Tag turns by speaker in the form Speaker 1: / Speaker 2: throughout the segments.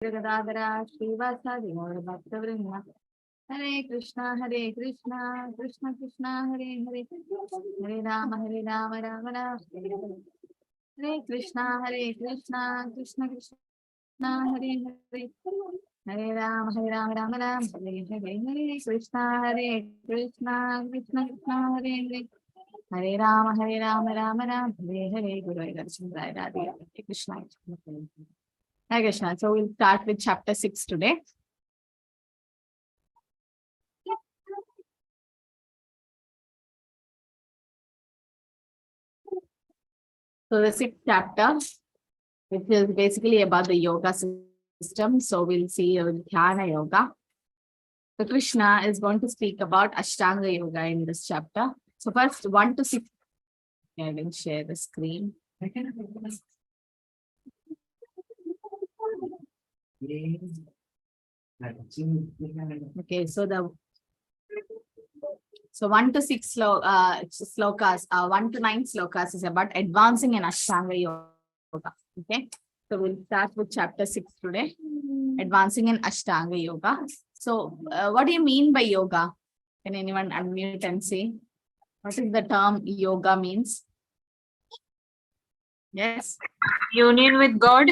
Speaker 1: Gadadara Srivasadi Gaura Bhaktavrinda. Hare Krishna, Krishna Krishna, Hare Hare, Hare Rama, Rama Rama, Hare Krishna, Krishna Krishna, Hare Hare, Hare Rama, Rama Rama, Hare Hare, Hare Krishna, Krishna Krishna, Hare Hare, Hare Rama, Rama Rama, Hare Hare, Guru Darshan Radhe, Krishna. Hare Krishna. So we'll start with chapter 6 today. So the 6th chapter, which is basically about the yoga system. So we'll see Dhyana Yoga. So Krishna is going to speak about Ashtanga Yoga in this chapter. So first 1 to 6. I will share the screen. Okay, so 1 to 6 slokas, 1 to 9 slokas is about advancing in Ashtanga Yoga. Okay, so we'll start with chapter 6 today, advancing in Ashtanga Yoga. So what do you mean by yoga? Can anyone unmute and say what is the term yoga means? Yes,
Speaker 2: union with God.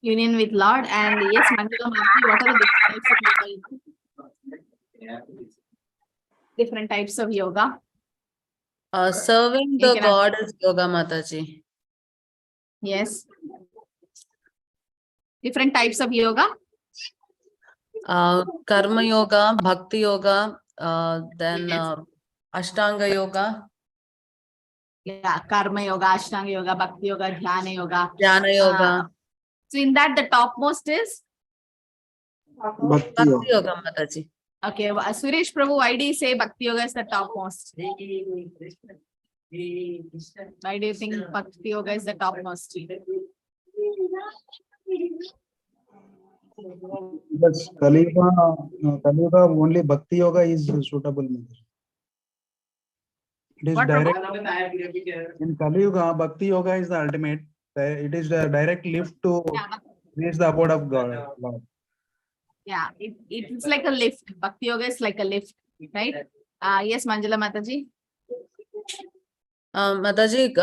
Speaker 1: Union with Lord. And yes, Manjula, what are the different types of yoga?
Speaker 2: Serving the God is yoga, Mataji.
Speaker 1: Yes. Different types of yoga?
Speaker 2: Karma yoga, Bhakti yoga, then Ashtanga yoga.
Speaker 1: Yeah, Karma yoga, Ashtanga yoga, Bhakti yoga, Dhyana yoga.
Speaker 2: Dhyana yoga.
Speaker 1: So in that, the topmost is?
Speaker 2: Bhakti yoga, Mataji.
Speaker 1: Okay, Suresh Prabhu, why do you say Bhakti yoga is the topmost? Why do you think Bhakti yoga is the topmost?
Speaker 3: Yes, Kali Yuga only Bhakti yoga is suitable. It is direct. In Kali Yuga, Bhakti yoga is the ultimate. It is the direct lift to reach the abode of God.
Speaker 1: Yeah, it's like a lift. Bhakti yoga is like a lift, right? Yes, Manjula Mataji.
Speaker 2: Mataji,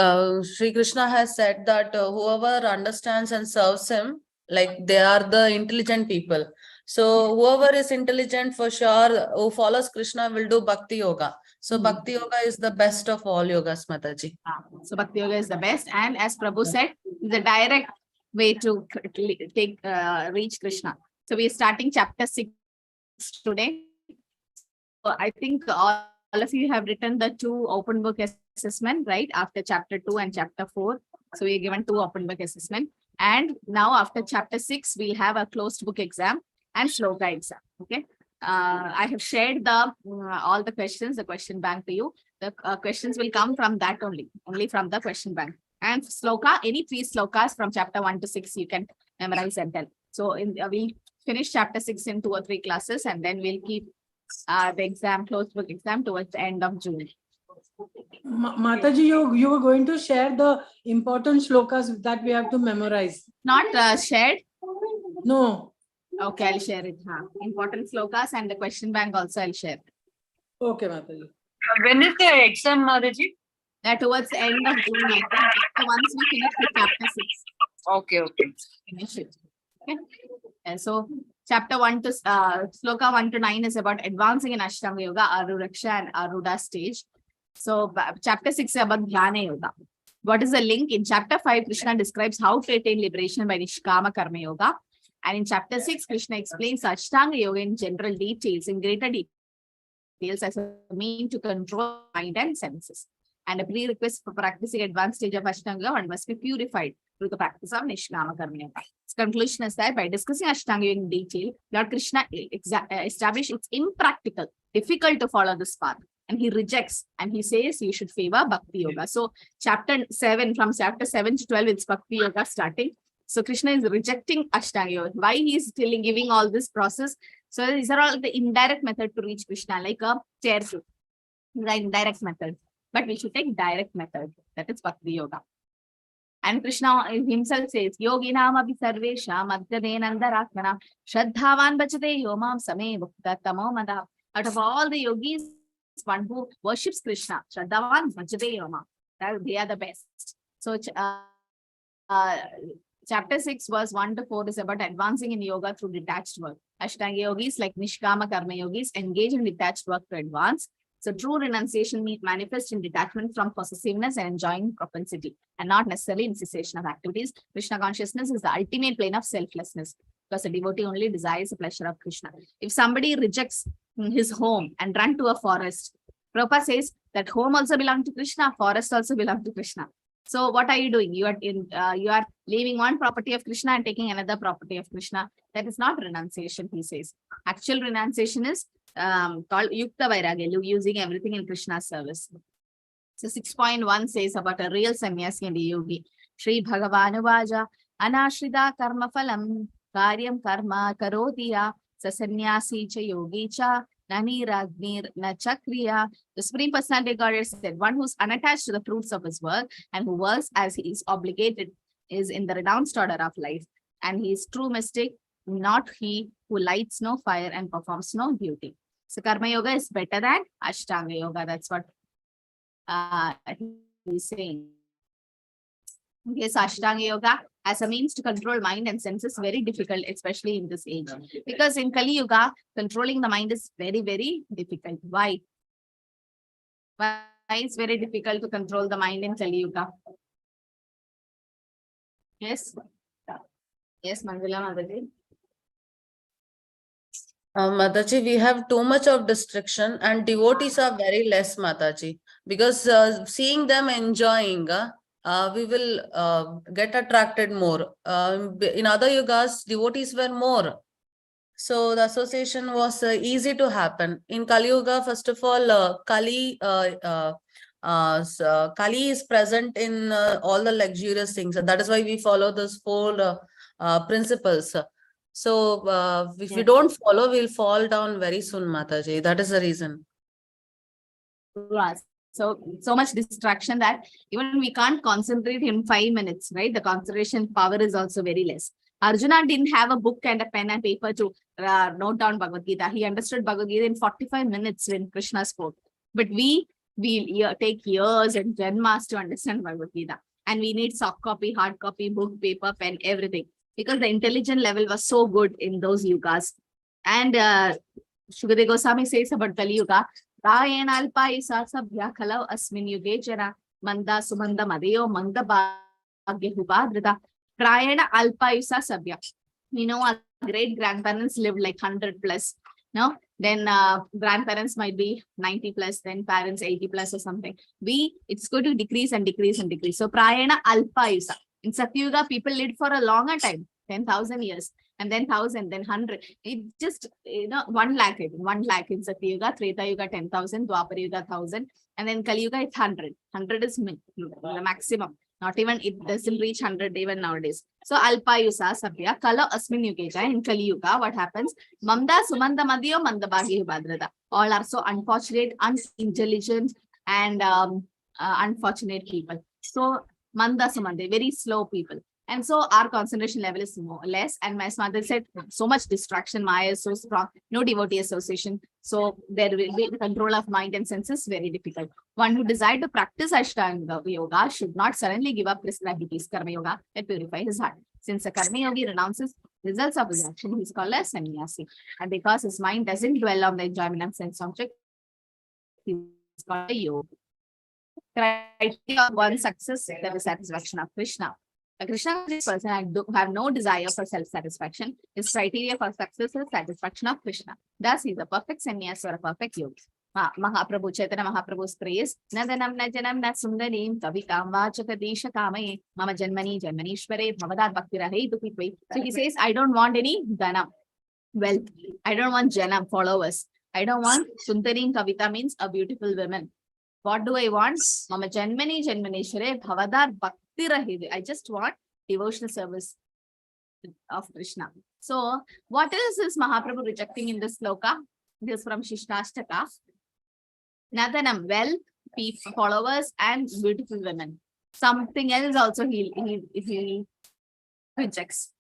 Speaker 2: Sri Krishna has said that whoever understands and serves him, like they are the intelligent people. So whoever is intelligent, for sure, who follows Krishna will do Bhakti yoga. So Bhakti yoga is the best of all yogas, Mataji.
Speaker 1: So Bhakti yoga is the best, and as Prabhu said, the direct way to reach Krishna. So we are starting chapter 6 today. So I think all of you have written the 2 open book assessment, right? After chapter 2 and chapter 4. So we are given 2 open book assessment. And now after chapter 6, we'll have a closed book exam and sloka exam. Okay. I have shared the all the questions, the question bank to you. The questions will come from that only from the question bank. And sloka, any 3 slokas from chapter 1 to 6, you can memorize and tell. So we'll finish chapter 6 in 2 or 3 classes, and then we'll keep the exam, closed book exam, towards the end of June.
Speaker 4: Mataji, you were going to share the important shlokas that we have to memorize.
Speaker 1: Not shared?
Speaker 4: No.
Speaker 1: Okay, I'll share it. Important slokas and the question bank also I'll share.
Speaker 4: Okay, Mataji.
Speaker 2: When is the exam, Mataji?
Speaker 1: Towards the end of June, I think. So once we finish the chapter 6.
Speaker 2: Okay.
Speaker 1: Finish it. Okay. And so chapter 1 to sloka 1 to 9 is about advancing in Ashtanga Yoga, Aruraksha and Aruda stage. So chapter 6 is about Dhyana Yoga. What is the link? In chapter 5, Krishna describes how to attain liberation by Nishkama Karma Yoga. And in chapter 6, Krishna explains Ashtanga Yoga in greater details as a mean to control mind and senses. And a prerequisite for practicing advanced stage of Ashtanga Yoga, one must be purified through the practice of Nishkama Karma Yoga. Its conclusion is that by discussing Ashtanga Yoga in detail, Lord Krishna established it's impractical, difficult to follow this path. And he rejects, and he says you should favor Bhakti Yoga. So chapter 7, from chapter 7 to 12, it's Bhakti Yoga starting. So Krishna is rejecting Ashtanga Yoga. Why he is giving all this process? So these are all the indirect method to reach Krishna, like a chair shoot, the indirect method. But we should take direct method. That is Bhakti Yoga. And Krishna himself says, Yoginam abhi sarvesham adyanenandaratmana shraddhavan bhajate yomam same bhakta tamo mada. Out of all the yogis, one who worships Krishna, shraddhavan bhajate yomam. They are the best. So, chapter 6, verse 1 to 4 is about advancing in yoga through detached work. Ashtanga yogis, like Nishkama Karma yogis, engage in detached work to advance. So true renunciation manifests in detachment from possessiveness and enjoying propensity, and not necessarily in cessation of activities. Krishna consciousness is the ultimate plane of selflessness, because a devotee only desires the pleasure of Krishna. If somebody rejects his home and run to a forest, Prabhupada says that home also belongs to Krishna, forest also belongs to Krishna. So what are you doing? You are leaving one property of Krishna and taking another property of Krishna. That is not renunciation, he says. Actual renunciation is called Yukta Vairagya, using everything in Krishna's service. So 6.1 says about a real sannyasi and a yogi. Shri Bhagavanu Vaja Anashrida Karma Phalam Karyam Karma Karotiya Sasannyasi Cha Yogi Cha Nani Ragnir Nachakriya. The Supreme Personality of Godhead said, one who's unattached to the fruits of his work and who works as he is obligated is in the renounced order of life. And he is true mystic, not he who lights no fire and performs no duty. So Karma Yoga is better than Ashtanga Yoga. That's what he's saying. Okay, so Ashtanga Yoga as a means to control mind and senses is very difficult, especially in this age. Because in Kali Yuga, controlling the mind is very, very difficult. Why? Why is very difficult to control the mind in Kali Yuga? Yes? Yes, Mandala Madaji.
Speaker 2: Mataji, we have too much of distraction and devotees are very less, Mataji, because seeing them enjoying, we will get attracted more. In other yugas, devotees were more. So the association was easy to happen. In Kali Yuga, first of all, Kali is present in all the luxurious things. And that is why we follow those 4 principles. So if we don't follow, we'll fall down very soon, Mataji. That is the reason.
Speaker 1: Yes. So much distraction that even we can't concentrate in 5 minutes, right? The concentration power is also very less. Arjuna didn't have a book and a pen and paper to note down Bhagavad Gita. He understood Bhagavad Gita in 45 minutes when Krishna spoke. But we take years and janmas to understand Bhagavad Gita. And we need soft copy, hard copy, book, paper, pen, everything. Because the intelligent level was so good in those yugas. And Shukadeva Goswami says about Kali Yuga, Rayena alpa isa sabhya khalau asmin yuge jana manda sumanda madeo manda bhagya hubadrita. Rayena alpa isa sabhya. We know our great grandparents lived like 100 plus. No, then grandparents might be 90 plus, then parents 80 plus or something. It's going to decrease and decrease and decrease. So Prayana alpa isa. In Satyuga, people lived for a longer time, 10,000 years, and then 1,000, then 100. It just, 1 lakh in Satyuga, Treta Yuga 10,000, Dwapara Yuga 1,000, and then Kali Yuga it's 100. 100 is the maximum. Not even, it doesn't reach 100 even nowadays. So Alpayusa Sabya, Kala Asmin Yugeja, in Kali Yuga, what happens? Mamda Sumanda Madhyo Mandabagi Badrada. All are so unfortunate, unintelligent, and unfortunate people. So Manda Sumande, very slow people. And so our concentration level is less. And my mother said, so much distraction, Maya is so strong, no devotee association. So there will be the control of mind and senses very difficult. One who desires to practice Ashtanga Yoga should not suddenly give up prescribed duties, Karma Yoga, and purify his heart. Since a Karma Yogi renounces results of his action, he is called as sannyasi. And because his mind doesn't dwell on the enjoyment of sense object, he is called a yogi. Criteria of one success, the satisfaction of Krishna. A Krishna person have no desire for self-satisfaction. His criteria for success is satisfaction of Krishna. Thus, he is a perfect sannyasi or a perfect yogi. Mahaprabhu, Chaitanya Mahaprabhu's praise. Nadanam na janam na sundarim kavitam vachakadesha kamaye mama janmani janmanishware bhavadat bhakti rahe tukitve. So he says, I don't want any dhanam, wealth. I don't want janam, followers. I don't want sundarim kavita means a beautiful woman. What do I want? Mama janmani janmanishware bhavadat bhakti. I just want devotional service of Krishna. So, what is this Mahaprabhu rejecting in this sloka? This is from Shishtastaka. Nadanam, wealth, people, followers, and beautiful women. something else also he rejects.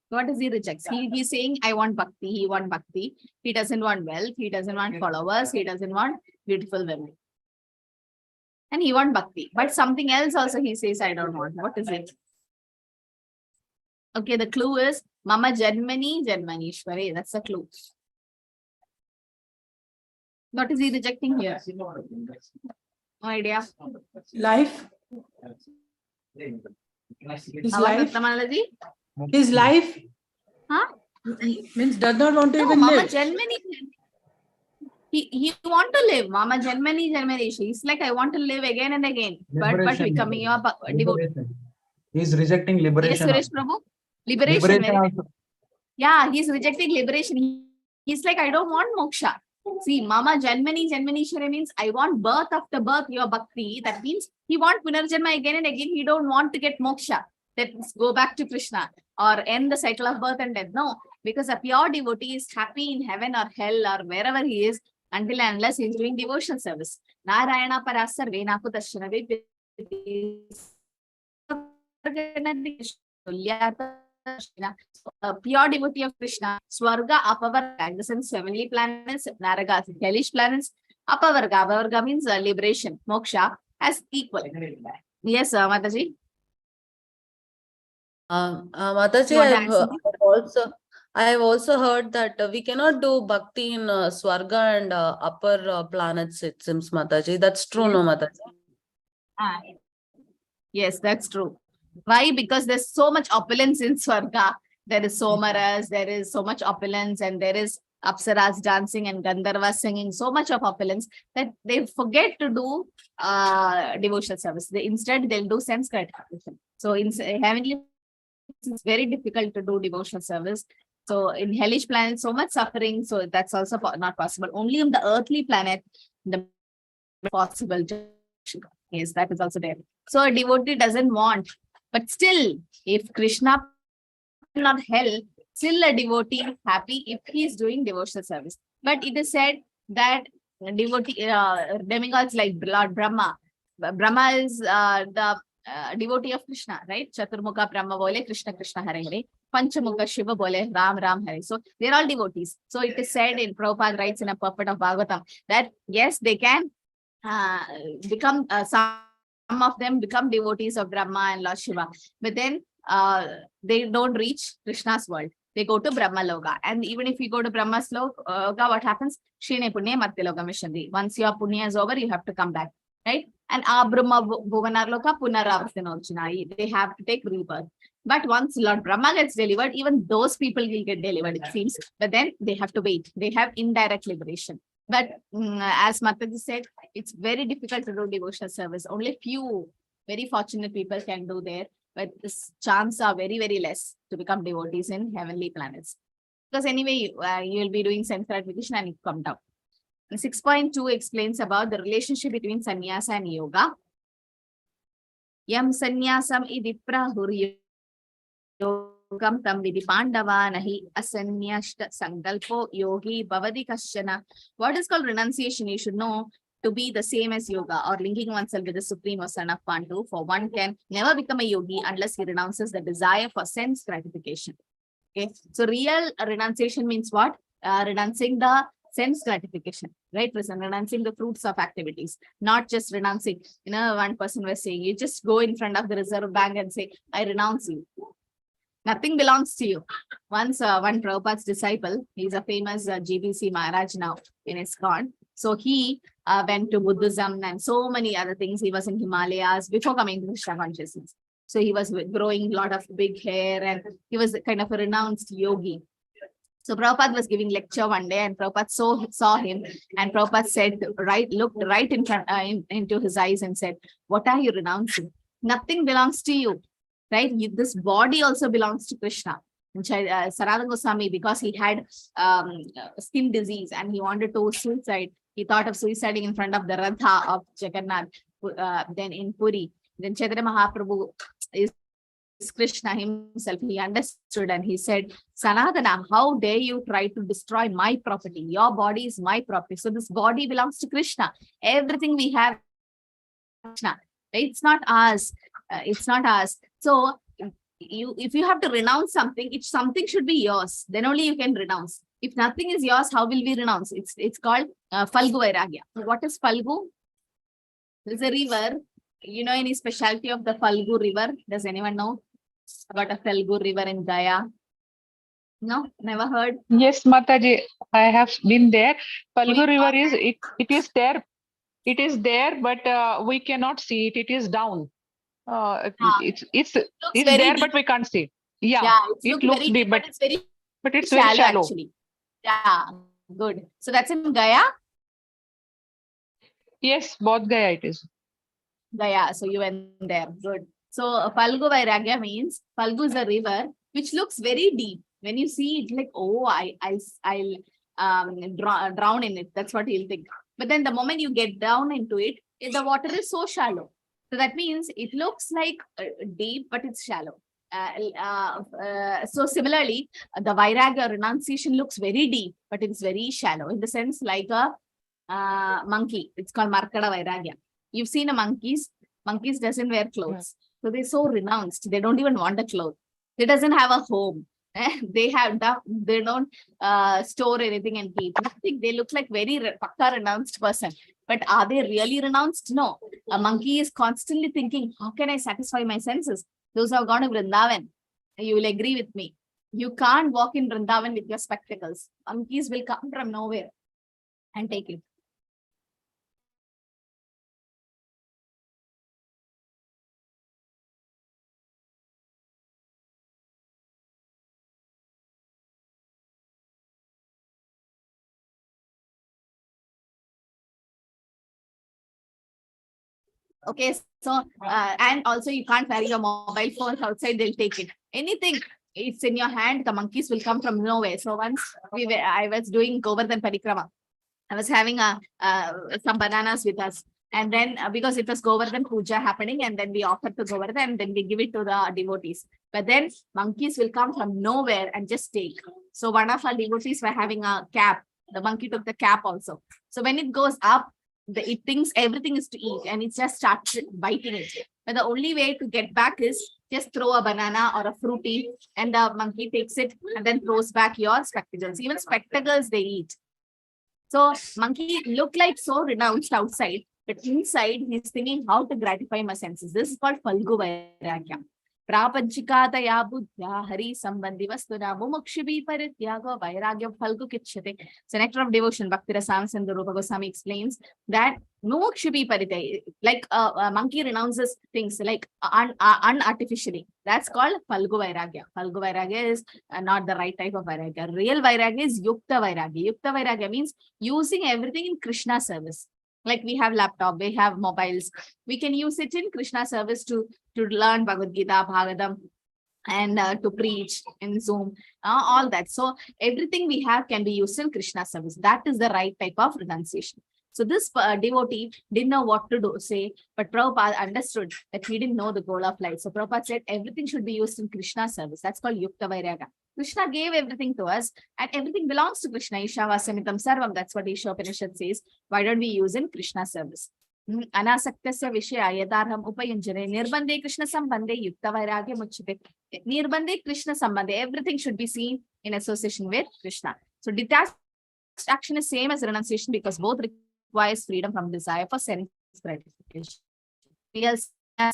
Speaker 1: What does he rejects? He's saying, I want bhakti, he want bhakti. He doesn't want wealth, he doesn't want followers, he doesn't want beautiful women. And he want bhakti. But something else also he says, I don't want. What is it? Okay, the clue is Mama Janmani Janmanishwari. That's the clue. What is he rejecting here? No idea.
Speaker 4: Life. His
Speaker 1: Our
Speaker 4: life.
Speaker 1: Ratnamalaji?
Speaker 4: His life.
Speaker 1: Huh?
Speaker 4: Means does not want to
Speaker 1: No,
Speaker 4: even
Speaker 1: Mama
Speaker 4: live.
Speaker 1: Janmani. He want to live. Mama Janmani Janmani. He's like, I want to live again and again. But
Speaker 3: Liberation.
Speaker 1: becoming your devotee.
Speaker 3: Liberation. He's rejecting
Speaker 1: Yes,
Speaker 3: liberation.
Speaker 1: Suresh Prabhu. Liberation.
Speaker 3: Liberation
Speaker 1: Very good.
Speaker 3: also.
Speaker 1: Yeah, he's rejecting liberation. He's like, I don't want moksha. See, Mama Janmani Janmanishwari means I want birth after birth, your bhakti. That means he wants Punarjanma again and again. He don't want to get moksha. Let's go back to Krishna or end the cycle of birth and death. No, because a pure devotee is happy in heaven or hell or wherever he is until and unless he is doing devotional service. Narayana parasar venaku dashanave. A pure devotee of Krishna, Swarga, Apavarga, in the sense heavenly planets, Naragas, hellish planets, Apavarga. Apavarga means liberation, moksha, as equal. Yes, Mataji.
Speaker 2: Mataji,
Speaker 1: You want to answer me?
Speaker 2: I have also heard that we cannot do bhakti in Swarga and upper planets, it seems, Mataji. That's true, no, Mataji?
Speaker 1: Yes, that's true. Why? Because there's so much opulence in Swarga. There is Somaras, there is so much opulence, and there is Apsaras dancing and Gandharvas singing, so much of opulence that they forget to do devotional service. Instead, they'll do sense gratification. So in heavenly, it's very difficult to do devotional service. So in hellish planet, so much suffering. So that's also not possible. Only on the earthly planet, the possible. Yes, that is also there. So a devotee doesn't want, but still, if Krishna not hell, still a devotee is happy if he is doing devotional service. But it is said that devotee, demigods like Lord Brahma is the devotee of Krishna, right? Chaturmukha Brahma bole Krishna Krishna Hare Hare, Panchamukha Shiva bole Ram Ram Hare. So they're all devotees. So it is said in Prabhupada writes in a purport of Bhagavatam that yes, they can become some of them become devotees of Brahma and Lord Shiva, but then they don't reach Krishna's world. They go to Brahma Loka. And even if you go to Brahma's Loka, what happens? Shrine Punya Martya Loka Mishandi. Once your Punya is over, you have to come back, right? And Brahma Bhuvanar Loka Punaravartana Orjuna. They have to take rebirth. But once Lord Brahma gets delivered, even those people will get delivered, it seems. But then they have to wait. They have indirect liberation. But as Mataji said, it's very difficult to do devotional service. Only few very fortunate people can do there. But this chance are very, very less to become devotees in heavenly planets. Because anyway, you will be doing sense gratification and you come down. 6.2 explains about the relationship between sannyasa and yoga. Yam sannyasam idi prahur yogam tam vidi pandava nahi asanyashta sankalpo yogi bhavadi kasyana. What is called renunciation? You should know to be the same as yoga or linking oneself with the supreme or son of Pandu. For one can never become a yogi unless he renounces the desire for sense gratification. Okay, so real renunciation means what? Renouncing the sense gratification, right? Renouncing the fruits of activities, not just renouncing. You know, one person was saying, you just go in front of the Reserve Bank and say, I renounce you. Nothing belongs to you. Once one Prabhupada's disciple, he's a famous GBC Maharaj now in ISKCON. So he went to Buddhism and so many other things. He was in Himalayas before coming to Krishna consciousness. So he was growing a lot of big hair and he was kind of a renounced yogi. So Prabhupada was giving lecture one day and Prabhupada saw him and Prabhupada said, looked right in front into his eyes and said, what are you renouncing? Nothing belongs to you, right? This body also belongs to Krishna. Sanatana Goswami, because he had skin disease and he wanted to suicide, he thought of suiciding in front of the Radha of Jagannath, then in Puri. Then Chaitanya Mahaprabhu is Krishna himself. He understood and he said, Sanatana, how dare you try to destroy my property? Your body is my property. So this body belongs to Krishna. Everything we have Krishna. It's not ours. It's not ours. So if you have to renounce something, if something should be yours, then only you can renounce. If nothing is yours, how will we renounce? It's called Falgu Vairagya. What is Falgu? There's a river. You know any specialty of the Falgu river? Does anyone know about a Falgu river in Gaya? No, never heard.
Speaker 5: Yes, Mataji, I have been there. Falgu river is it is there. It is there, but we cannot see it. It is down. It's
Speaker 1: very
Speaker 5: there,
Speaker 1: deep.
Speaker 5: but we can't see. Yeah,
Speaker 1: Yeah,
Speaker 5: it looks
Speaker 1: very
Speaker 5: deep,
Speaker 1: but it's very
Speaker 5: it's very shallow.
Speaker 1: actually. Yeah, good. So that's in Gaya.
Speaker 5: Yes, Bodh Gaya it is.
Speaker 1: Gaya. So you went there. Good. So Falgu Vairagya means Falgu is a river which looks very deep. When you see it, like, oh, I'll drown in it. That's what you'll think. But then the moment you get down into it, the water is so shallow. So that means it looks like deep, but it's shallow. So similarly, the Vairagya renunciation looks very deep, but it's very shallow in the sense like a monkey. It's called Markada Vairagya. You've seen a monkeys. Monkeys doesn't wear clothes. So they're so renounced. They don't even want a clothes. They doesn't have a home. They don't store anything and keep nothing. They look like very pakka renounced person. But are they really renounced? No. A monkey is constantly thinking, how can I satisfy my senses? Those who have gone to Vrindavan, you will agree with me. You can't walk in Vrindavan with your spectacles. Monkeys will come from nowhere and take it. Okay, so and also you can't carry your mobile phones outside, they'll take it. Anything, it's in your hand, the monkeys will come from nowhere. So once I was doing Govardhan Parikrama, I was having some bananas with us. And then because it was Govardhan Puja happening, and then we offered to Govardhan, and then we give it to the devotees. But then monkeys will come from nowhere and just take. So one of our devotees were having a cap. The monkey took the cap also. So when it goes up, it thinks everything is to eat, and it just starts biting it. But the only way to get back is just throw a banana or a fruity, and the monkey takes it and then throws back your spectacles. Even spectacles they eat. So monkey look like so renounced outside, but inside he's thinking how to gratify my senses. This is called Falgu Vairagya. Prapanchikataya buddhya hari sambandhi vastuna mumukshibhi parityago vairagya Falgu kichyate. So nectar of devotion, Bhakti Rasamsindhu Rupa Goswami explains that mumukshibhi parityago, like a monkey renounces things like unartificially. That's called Falgu Vairagya. Falgu Vairagya is not the right type of Vairagya. Real Vairagya is Yukta Vairagya. Yukta Vairagya means using everything in Krishna service. Like we have laptop, we have mobiles. We can use it in Krishna service to learn Bhagavad Gita, Bhagavatam, and to preach in Zoom, all that. So everything we have can be used in Krishna service. That is the right type of renunciation. So this devotee didn't know what to say, but Prabhupada understood that he didn't know the goal of life. So Prabhupada said everything should be used in Krishna service. That's called Yukta Vairagya. Krishna gave everything to us, and everything belongs to Krishna. Ishavasamitam sarvam. That's what Isha Upanishad says. Why don't we use in Krishna service? Anasaktasya vishaya yadarham upayunjane nirbande Krishna sambande yukta vairagya muchyate. Nirbande Krishna sambande. Everything should be seen in association with Krishna. So detached action is same as renunciation because both requires freedom from desire for sense gratification. Real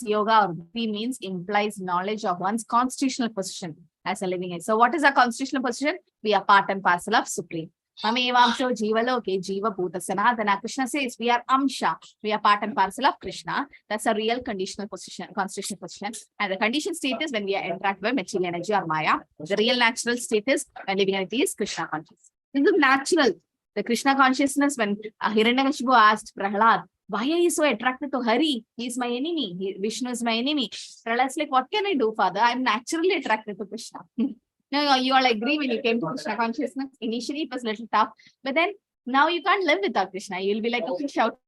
Speaker 1: yoga or bhakti means implies knowledge of one's constitutional position as a living age. So what is our constitutional position? We are part and parcel of Supreme. Mamevamsho jiva loke jiva bhuta sanatana. Krishna says we are amsha. We are part and parcel of Krishna. That's a real conditional position, constitutional position. And the conditioned state is when we are interacted by material energy or Maya. The real natural state is when living entity is Krishna consciousness. This is natural. The Krishna consciousness, when Hiranyakashipu asked Prahlad, why are you so attracted to Hari? He is my enemy. Vishnu is my enemy. Prahlad's like, what can I do, Father? I'm naturally attracted to Krishna. No, you all agree when you came to Krishna consciousness. Initially, it was a little tough. But then, now you can't live without Krishna. You'll be like a fish out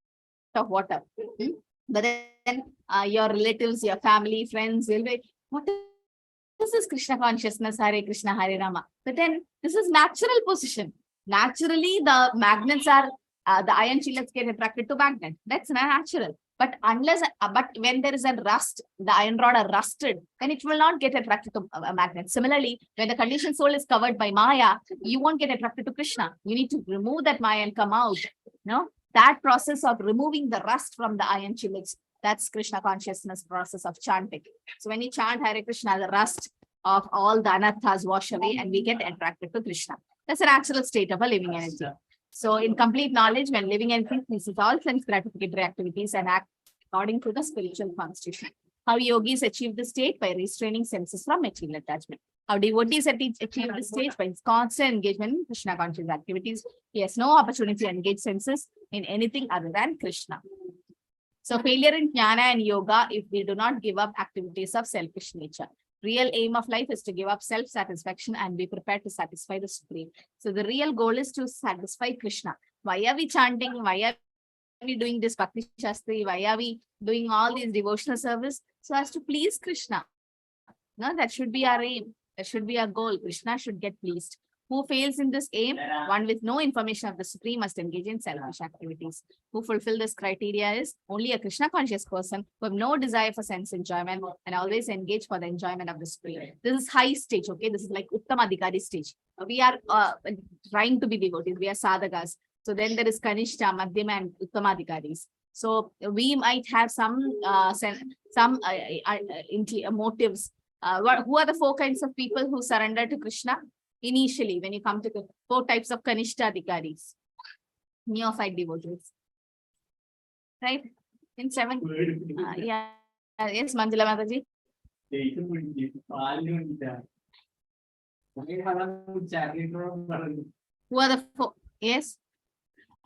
Speaker 1: of water. But then, your relatives, your family, friends, will be, what is this Krishna consciousness? Hare Krishna, Hare Rama. But then, this is natural position. Naturally, the magnets are, the ion chillets get attracted to magnet. That's natural. But but when there is a rust, the iron rod are rusted, then it will not get attracted to a magnet. Similarly, when the conditioned soul is covered by Maya, you won't get attracted to Krishna. You need to remove that Maya and come out. No, that process of removing the rust from the iron chilics, that's Krishna consciousness process of chanting. So when you chant Hare Krishna, the rust of all the anarthas wash away and we get attracted to Krishna. That's a natural state of a living entity. So in complete knowledge, when living entity ceases all sense gratificatory activities and act according to the spiritual constitution. How yogis achieve this state? By restraining senses from material attachment. How devotees achieve this stage? By constant engagement in Krishna conscious activities. He has no opportunity to engage senses in anything other than Krishna. So failure in jnana and yoga if we do not give up activities of selfish nature. Real aim of life is to give up self-satisfaction and be prepared to satisfy the Supreme. So the real goal is to satisfy Krishna. Why are we chanting? Why are we doing this Bhakti Shastri? Why are we doing all these devotional service? So as to please Krishna. No, that should be our aim. That should be our goal. Krishna should get pleased. Who fails in this aim? One with no information of the Supreme must engage in selfish activities. Who fulfill this criteria is only a Krishna conscious person who have no desire for sense enjoyment and always engage for the enjoyment of the Supreme. This is high stage, okay? This is like Uttamadhikari stage. We are trying to be devotees. We are sadhakas. So then there is Kanishta, Madhyama and Uttamadhikaris. So we might have some motives. Who are the four kinds of people who surrender to Krishna? Initially, when you come to the 4 types of Kanishta Adhikaris, neophyte devotees, right? In 7, yeah, yes, Manjula Mataji. Who are the 4? Yes.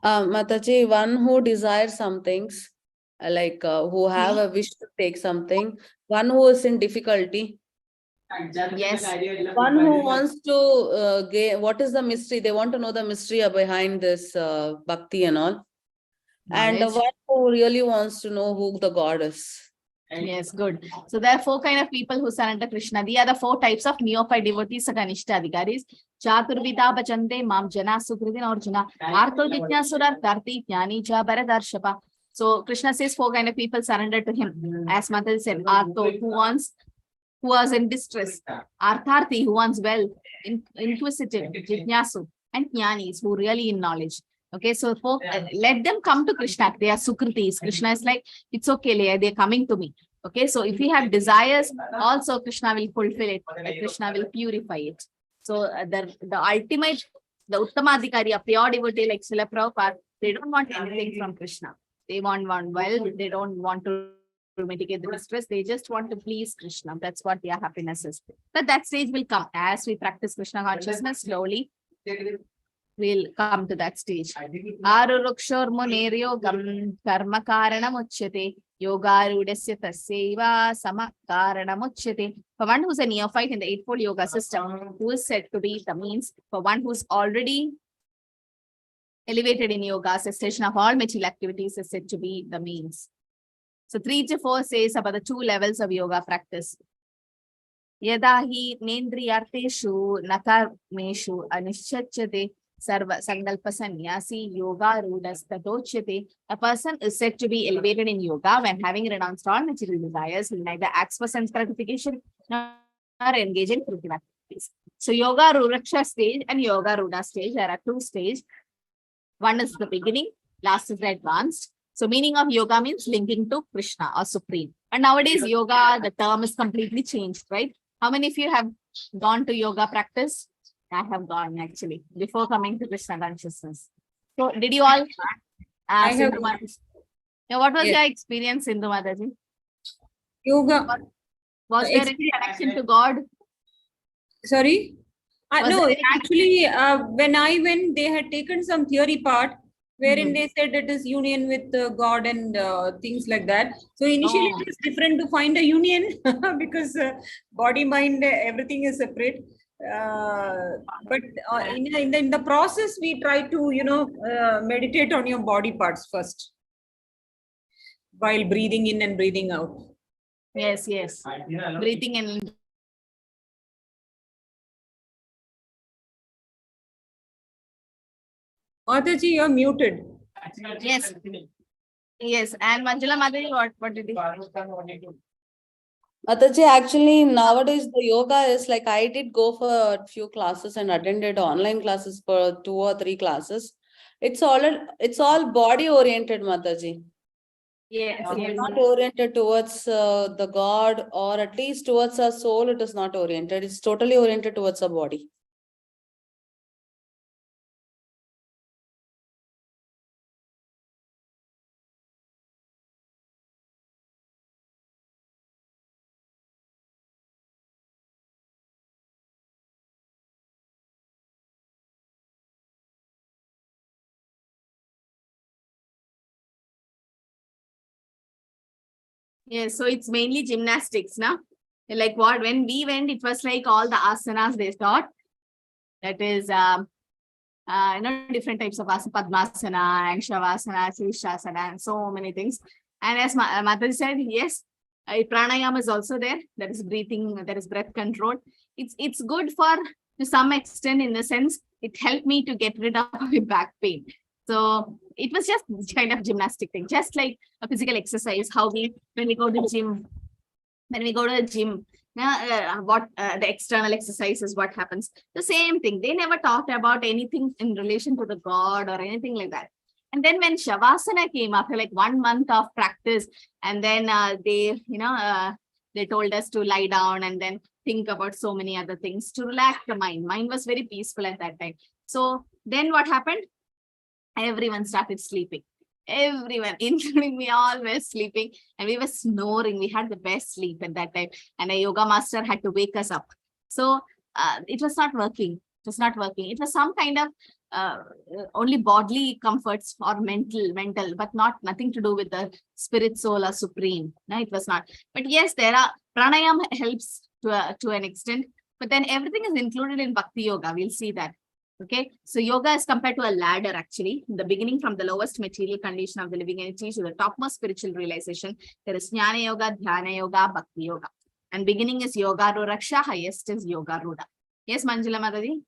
Speaker 2: Mataji, one who desires some things, like who have a wish to take something, one who is in difficulty.
Speaker 1: Yes.
Speaker 2: One who wants to gain, what is the mystery? They want to know the mystery behind this bhakti and all. And
Speaker 1: Knowledge.
Speaker 2: one who really wants to know who the God is.
Speaker 1: Yes, good. So there are 4 kind of people who surrender Krishna. These are the 4 types of neophyte devotees, Kanishta Adhikaris. Chaturvida bhajante mam jana sukritin arjuna arto jitnasura tarti jnani ja bharadarshapa. So Krishna says 4 kind of people surrender to him. As Mataji said, Arto, who was in distress, Artharthi, who wants wealth, inquisitive, Jitnyasu, and Jnanis, who really in knowledge. Okay, so let them come to Krishna. They are Sukritis. Krishna is like, it's okay, they're coming to me. Okay, so if we have desires, also Krishna will fulfill it. Krishna will purify it. So the ultimate, the Uttamadhikari, a pure devotee like Srila Prabhupada, they don't want anything from Krishna. They want wealth. They don't want to mitigate the distress. They just want to please Krishna. That's what their happiness is. But that stage will come as we practice Krishna consciousness slowly. We'll come to that stage. Arurukshor muneryo gam karma karana muchyate yogarudasya tasyeva sama karana muchyate. For one who's a neophyte in the Eightfold Yoga system, who is said to be the means, for one who's already elevated in yoga, cessation of all material activities is said to be the means. So 3 to 4 says about the 2 levels of yoga practice. Yada hi nendriyarteshu nakarmeshu anishchachate sarva sankalpa sannyasi yoga rudas tatochyate. A person is said to be elevated in yoga when having renounced all material desires, will neither ask for sense gratification nor engage in fruitive activities. So yoga ruraksha stage and yoga ruda stage, there are 2 stages. One is the beginning, last is the advanced. So meaning of yoga means linking to Krishna or Supreme. And nowadays yoga, the term is completely changed, right? How many of you have gone to yoga practice? I have gone actually before coming to Krishna consciousness. So did you all?
Speaker 6: I have.
Speaker 1: What was your experience, Sindhu Mataji?
Speaker 6: Yoga.
Speaker 1: Was there any connection to God?
Speaker 6: Sorry? No,
Speaker 1: there any-
Speaker 6: actually, when I went, they had taken some theory part wherein they said it is union with God and things like that. So initially it was different to find a union because body, mind, everything is separate. But in the process, we try to, meditate on your body parts first while breathing in and breathing out.
Speaker 1: Yes. Breathing in.
Speaker 6: Mataji, you're muted.
Speaker 1: Yes. Yes, and Manjula Mataji, what did you?
Speaker 2: Mataji, actually nowadays the yoga is like, I did go for a few classes and attended online classes for 2 or 3 classes. It's all body oriented, Mataji.
Speaker 1: Yes,
Speaker 2: It's
Speaker 1: yes.
Speaker 2: not oriented towards the God, or at least towards our soul. It is not oriented. It's totally oriented towards our body.
Speaker 1: Yes, so it's mainly gymnastics, now. Like what, when we went, it was like all the asanas they taught. That is, different types of asana, Padmasana, and Shavasana, Shirishasana, and so many things. And as Mataji said, yes, pranayama is also there. That is breathing, that is breath control. It's good for, to some extent, in the sense, it helped me to get rid of my back pain. So it was just kind of gymnastic thing, just like a physical exercise, how when we go to gym, what the external exercises, what happens, the same thing. They never talked about anything in relation to the God or anything like that. And then when Shavasana came after like 1 month of practice, and then they told us to lie down and then think about so many other things to relax the mind. Mind was very peaceful at that time. So then what happened? Everyone started sleeping. Everyone, including me, all were sleeping, and we were snoring. We had the best sleep at that time, and a yoga master had to wake us up. So it was not working. It was not working. It was some kind of only bodily comforts or mental, but nothing to do with the spirit, soul, or supreme. No, it was not. But yes, there are pranayama helps to an extent, but then everything is included in Bhakti Yoga. We'll see that. Okay, so yoga is compared to a ladder, actually. In the beginning, from the lowest material condition of the living entity to the topmost spiritual realization, there is Jnana Yoga, Dhyana Yoga, Bhakti Yoga. And beginning is Yoga Ruraksha, highest is Yoga Ruda. Yes, Manjula Mataji?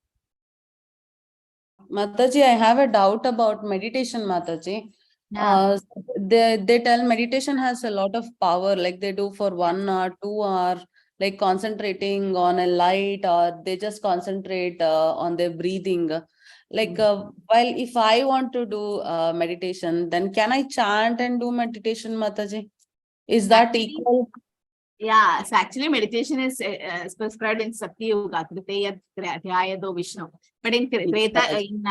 Speaker 2: Mataji, I have a doubt about meditation, Mataji.
Speaker 1: Yeah.
Speaker 2: They tell meditation has a lot of power, like they do for 1 hour, 2 hour, like concentrating on a light, or they just concentrate on their breathing. Like while if I want to do meditation, then can I chant and do meditation, Mataji? Is that
Speaker 1: Actually,
Speaker 2: equal?
Speaker 1: yeah, so actually meditation is prescribed in Satya Yoga, Triteya Dhyayado Vishnu. But in Treta, in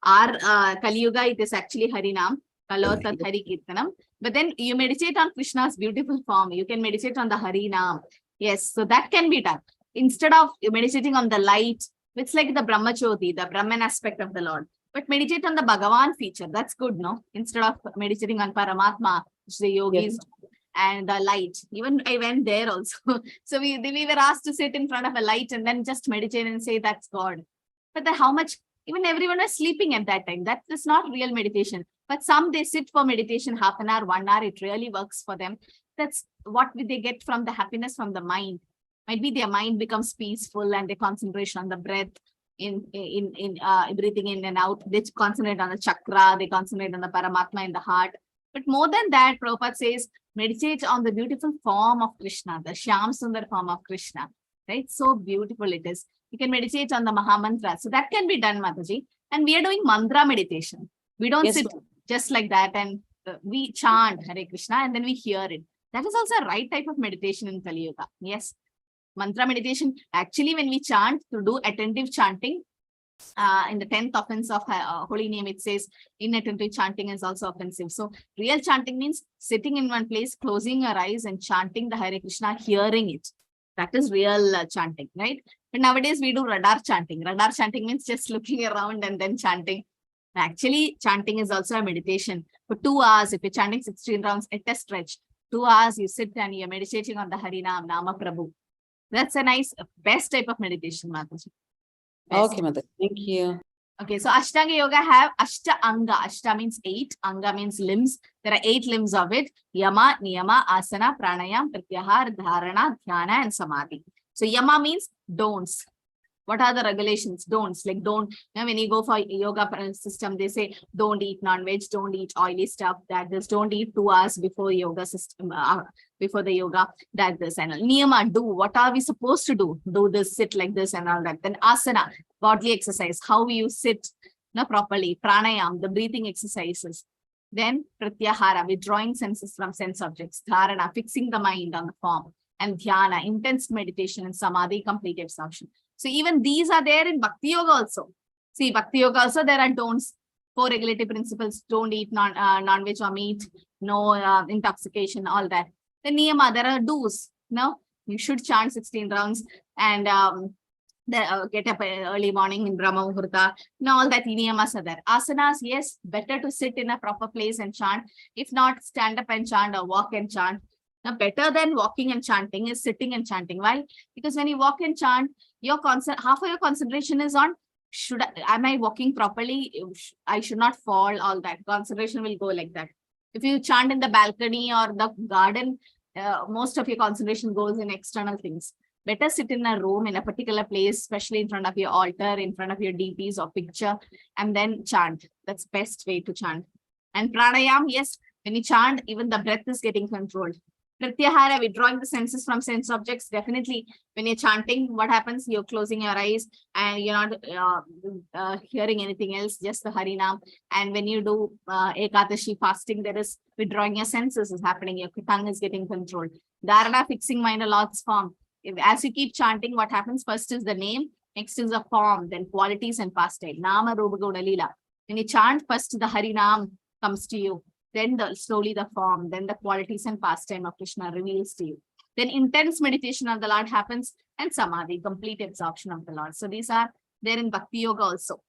Speaker 1: our Kali Yuga, it is actually Harinam, Kalotat Hari Kirtanam. But then you meditate on Krishna's beautiful form. You can meditate on the Harinam. Yes, so that can be done. Instead of meditating on the light, it's like the Brahmachoti, the Brahman aspect of the Lord. But meditate on the Bhagavan feature. That's good, no? Instead of meditating on Paramatma, which the yogis do, and the light. Even I went there also. So we were asked to sit in front of a light and then just meditate and say that's God. But then how much, even everyone was sleeping at that time. That is not real meditation. But some, they sit for meditation half an hour, 1 hour. It really works for them. That's what they get from the happiness from the mind. Might be their mind becomes peaceful and they concentration on the breath, in breathing in and out. They concentrate on the chakra. They concentrate on the Paramatma in the heart. But more than that, Prabhupada says, meditate on the beautiful form of Krishna, the Shyam Sundar form of Krishna, right? So beautiful it is. You can meditate on the Mahamantra. So that can be done, Mataji. And we are doing mantra meditation. We don't sit just like that and we chant Hare Krishna and then we hear it. That is also a right type of meditation in Kali Yuga. Yes. Mantra meditation, actually when we chant, to do attentive chanting, in the 10th offense of holy name, it says inattentive chanting is also offensive. So real chanting means sitting in one place, closing your eyes and chanting the Hare Krishna, hearing it. That is real chanting, right? But nowadays we do radar chanting. Radar chanting means just looking around and then chanting. Actually, chanting is also a meditation. For 2 hours, if you're chanting 16 rounds at a stretch, 2 hours you sit and you're meditating on the Harinam, Nama Prabhu. That's a nice, best type of meditation, Mataji.
Speaker 2: Okay, Mataji. Thank you.
Speaker 1: Okay, so Ashtanga Yoga have Ashta Anga. Ashta means 8, Anga means limbs. There are 8 limbs of it. Yama, Niyama, Asana, Pranayam, Pratyahar, Dharana, Dhyana, and Samadhi. So Yama means don'ts. What are the regulations? Don'ts, like don't, when you go for yoga system, they say don't eat non-veg, don't eat oily stuff, that this, don't eat 2 hours before yoga system, before the yoga, that this, and niyama, do, what are we supposed to do? Do this, sit like this and all that. Then asana, bodily exercise, how you sit properly, pranayam, the breathing exercises. Then pratyahara, withdrawing senses from sense objects, dharana, fixing the mind on the form, and dhyana, intense meditation, and samadhi, complete absorption. So even these are there in Bhakti Yoga also. See, Bhakti Yoga also there are don'ts, 4 regulative principles, don't eat non-veg or meat, no intoxication, all that. The niyama, there are do's, you should chant 16 rounds and get up early morning in Brahma Muhurta, all that niyamas are there. Asanas, yes, better to sit in a proper place and chant. If not, stand up and chant or walk and chant. Now, better than walking and chanting is sitting and chanting. Why? Because when you walk and chant, your half of your concentration is on, am I walking properly? I should not fall, all that. Concentration will go like that. If you chant in the balcony or the garden, most of your concentration goes in external things. Better sit in a room, in a particular place, especially in front of your altar, in front of your deities or picture, and then chant. That's best way to chant. And pranayam, yes, when you chant, even the breath is getting controlled. Pratyahara, withdrawing the senses from sense objects. Definitely, when you're chanting, what happens? You're closing your eyes and you're not hearing anything else, just the Harinam. And when you do Ekadashi fasting, there is withdrawing your senses is happening. Your tongue is getting controlled. Dharana, fixing mind a Lord's form. As you keep chanting, what happens? First is the name, next is the form, then qualities and pastime. Nama, Rupa, Guna, Lila. When you chant, first the Harinam comes to you. Then slowly the form, then the qualities and pastime of Krishna reveals to you. Then intense meditation of the Lord happens and samadhi, complete absorption of the Lord. So these are there in Bhakti Yoga also.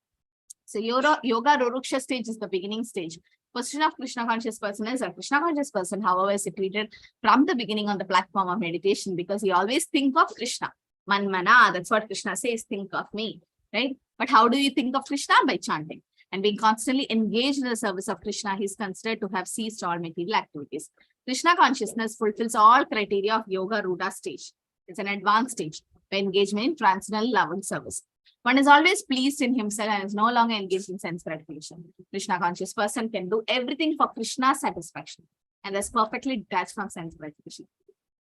Speaker 1: So yoga Ruruksha stage is the beginning stage. Position of Krishna conscious person is a Krishna conscious person, however, is situated from the beginning on the platform of meditation because he always think of Krishna. Manmana, that's what Krishna says, think of me, right? But how do you think of Krishna? By chanting. And being constantly engaged in the service of Krishna, he is considered to have ceased all material activities. Krishna consciousness fulfills all criteria of Yoga Ruda stage. It's an advanced stage by engagement in transcendental love and service. One is always pleased in himself and is no longer engaged in sense gratification. Krishna conscious person can do everything for Krishna's satisfaction and is perfectly detached from sense gratification.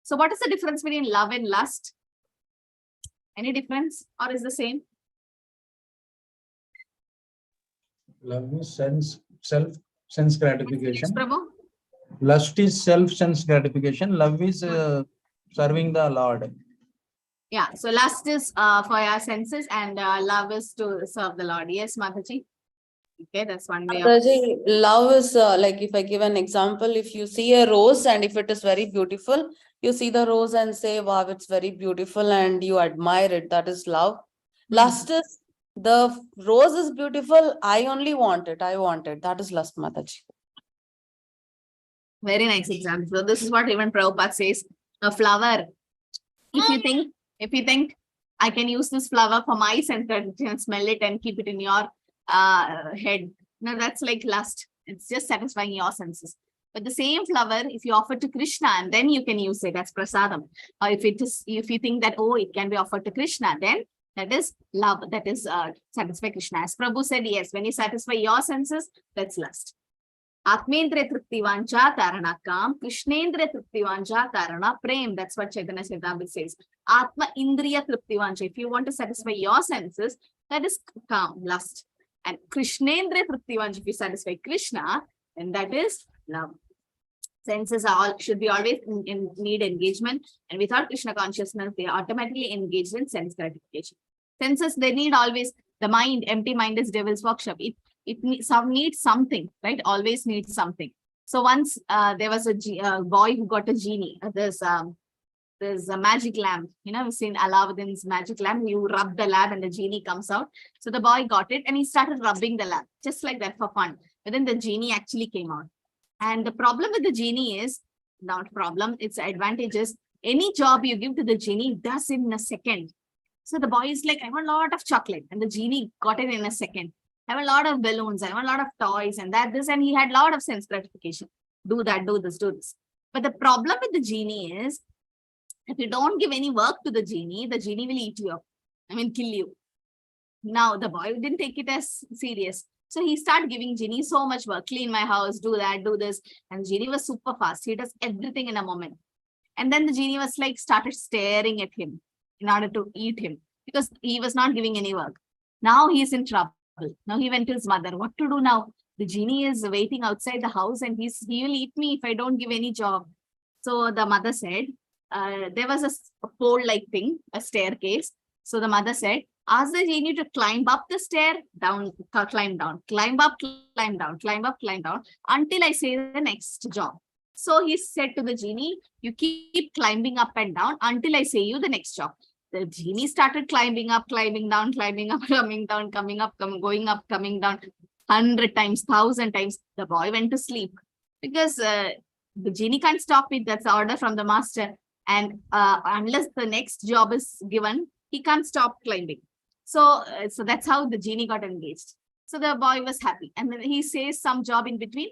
Speaker 1: So what is the difference between love and lust? Any difference or is the same?
Speaker 3: Love is self gratification.
Speaker 1: Yes, Prabhu?
Speaker 3: Lust is sense gratification. Love is serving the Lord.
Speaker 1: Yeah, so lust is for our senses and love is to serve the Lord. Yes, Mataji? Okay, that's one way of...
Speaker 2: Mataji, love is like if I give an example, if you see a rose and if it is very beautiful, you see the rose and say, wow, it's very beautiful and you admire it. That is love. Lust is the rose is beautiful. I only want it. I want it. That is lust, Mataji.
Speaker 1: Very nice example. So this is what even Prabhupada says. A flower. If you think I can use this flower for my sense and smell it and keep it in your head. No, that's like lust. It's just satisfying your senses. But the same flower, if you offer to Krishna, and then you can use it as prasadam. Or if you think that, oh, it can be offered to Krishna, then that is love. That is satisfy Krishna. As Prabhu said, yes, when you satisfy your senses, that's lust. Atmendra tripti vancha tarana kam, Krishnendra tripti vancha tarana prem. That's what Chaitanya Charitamrita says. Atma indriya tripti vancha. If you want to satisfy your senses, that is kam, lust. And Krishnendra tripti vancha, if you satisfy Krishna, then that is love. Senses should be always in need engagement, and without Krishna consciousness, they are automatically engaged in sense gratification. Senses, they need always the mind. Empty mind is devil's workshop. It needs something, right? Always needs something. So once there was a boy who got a genie. There's a magic lamp. We've seen Aladdin's magic lamp. You rub the lamp and the genie comes out. So the boy got it and he started rubbing the lamp just like that for fun. But then the genie actually came out. And the problem with the genie is, not problem, its advantages. Any job you give to the genie does it in a second. So the boy is like, I want a lot of chocolate. And the genie got it in a second. I want a lot of balloons. I want a lot of toys and this. And he had a lot of sense gratification. Do that, do this, do this. But the problem with the genie is, if you don't give any work to the genie will eat you up. Kill you. Now the boy didn't take it as serious. So he started giving genie so much work, clean my house, do that, do this. And genie was super fast. He does everything in a moment. And then the genie was like, started staring at him in order to eat him because he was not giving any work. Now he's in trouble. Now he went to his mother. What to do now? The genie is waiting outside the house and he will eat me if I don't give any job. So the mother said, there was a pole-like thing, a staircase. So the mother said, ask the genie to climb up the stair, down, climb down, climb up, climb down, climb up, climb down, until I say the next job. So he said to the genie, you keep climbing up and down until I say you the next job. The genie started climbing up, climbing down, climbing up, coming down, coming up, going up, coming down, 100 times, 1,000 times. The boy went to sleep because the genie can't stop it. That's the order from the master. And unless the next job is given, he can't stop climbing. So that's how the genie got engaged. So the boy was happy. And then he says some job in between.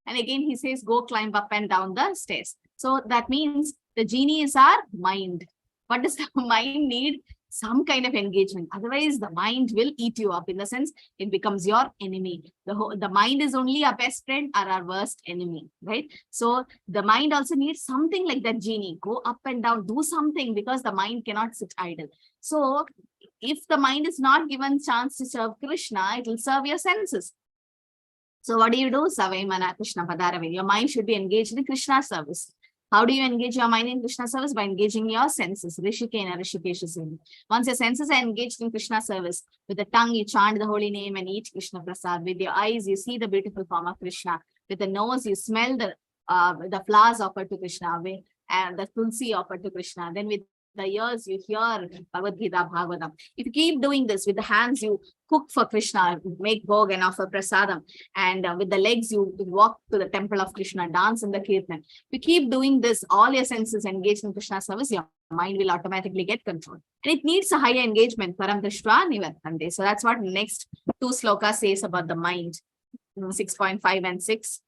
Speaker 1: And again, he says, go climb up and down the stairs. So that means the genie is our mind. What does the mind need? Some kind of engagement. Otherwise, the mind will eat you up. In the sense, it becomes your enemy. The mind is only our best friend or our worst enemy, right? So the mind also needs something like that genie. Go up and down, do something, because the mind cannot sit idle. So if the mind is not given chance to serve Krishna, it will serve your senses. So what do you do? Savai mana Krishna padaravi. Your mind should be engaged in Krishna service. How do you engage your mind in Krishna service? By engaging your senses. Rishikena Rishikesha Sini. Once your senses are engaged in Krishna service, with the tongue you chant the holy name and eat Krishna prasad. With your eyes you see the beautiful form of Krishna. With the nose you smell the flowers offered to Krishna, and the tulsi offered to Krishna. Then with the ears you hear Bhagavad Gita, Bhagavatam. If you keep doing this, with the hands you cook for Krishna, make bhog and offer prasadam, and with the legs you walk to the temple of Krishna, dance in the kirtan. If you keep doing this, all your senses engaged in Krishna service, your mind will automatically get control. And it needs a higher engagement. Param Drishva Nivartante. So that's what next two slokas says about the mind. 6.5 and 6.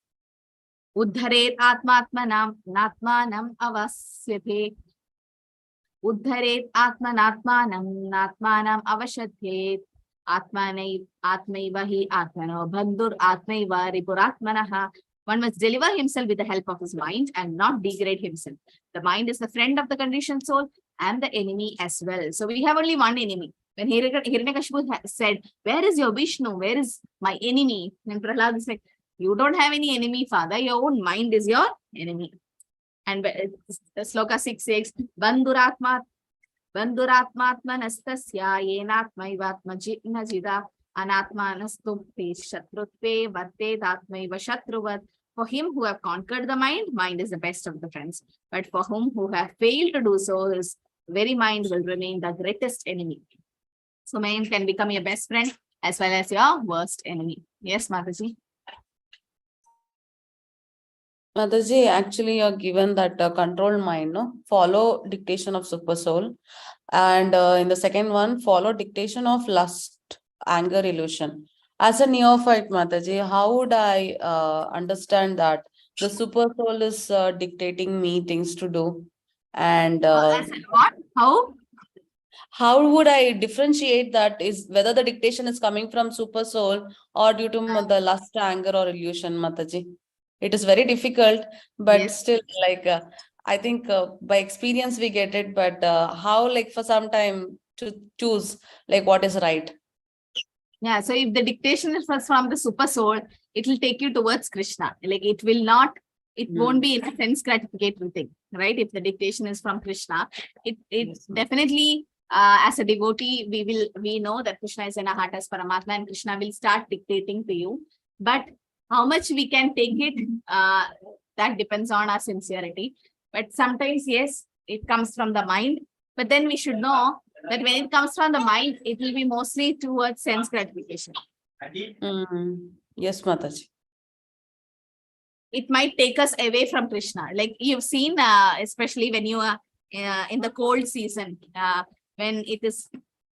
Speaker 1: Uddharet atmatmanam natmanam avasyate. Uddharet atmanatmanam natmanam avashyate. Atmaiva hi atmano bandhur atmaiva ripuratmanaha. One must deliver himself with the help of his mind and not degrade himself. The mind is the friend of the conditioned soul and the enemy as well. So we have only one enemy. When Hiranyakashipu said, where is your Vishnu? Where is my enemy? And Prahlad is like, you don't have any enemy, father. Your own mind is your enemy. And sloka 6 Bandhuratmatmanastasya yenatmaivatmajita anatmanastupte shatrutve vartedatmaiva shatruvat. For him who have conquered the mind is the best of the friends. But for who have failed to do so, his very mind will remain the greatest enemy. So mind can become your best friend as well as your worst enemy. Yes, Mataji.
Speaker 2: Mataji, actually you're given that control mind, no? Follow dictation of super soul. And in the second one, follow dictation of lust, anger, illusion. As a neophyte, Mataji, how would I understand that the super soul is dictating me things to do? And
Speaker 1: As in what?
Speaker 2: how would I differentiate that is whether the dictation is coming from super soul or due to the lust, anger, or illusion, Mataji? It is very difficult, but
Speaker 1: Yes.
Speaker 2: still, like I think by experience we get it. But how, like for some time to choose like what is right?
Speaker 1: Yeah, so if the dictation is from the super soul, it will take you towards Krishna. Like it will not, it won't be in a sense gratification thing, right? If the dictation is from Krishna, it
Speaker 2: Yes, ma'am.
Speaker 1: definitely, as a devotee, we know that Krishna is in our heart as Paramatma, and Krishna will start dictating to you. But how much we can take it, that depends on our sincerity. But sometimes, yes, it comes from the mind. But then we should know that when it comes from the mind, it will be mostly towards sense gratification.
Speaker 2: Yes, Mataji.
Speaker 1: It might take us away from Krishna. Like you've seen, especially when you are in the cold season, when it is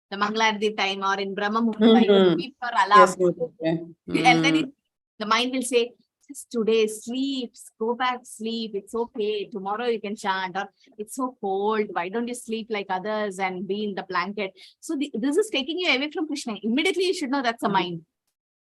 Speaker 1: the Mangalarti time or in Brahma Muhurta, you keep your alarm.
Speaker 2: Yes, Mataji.
Speaker 1: And then the mind will say, just today sleep, go back, sleep. It's okay. Tomorrow you can chant, or it's so cold. Why don't you sleep like others and be in the blanket? So this is taking you away from Krishna. Immediately you should know that's a mind.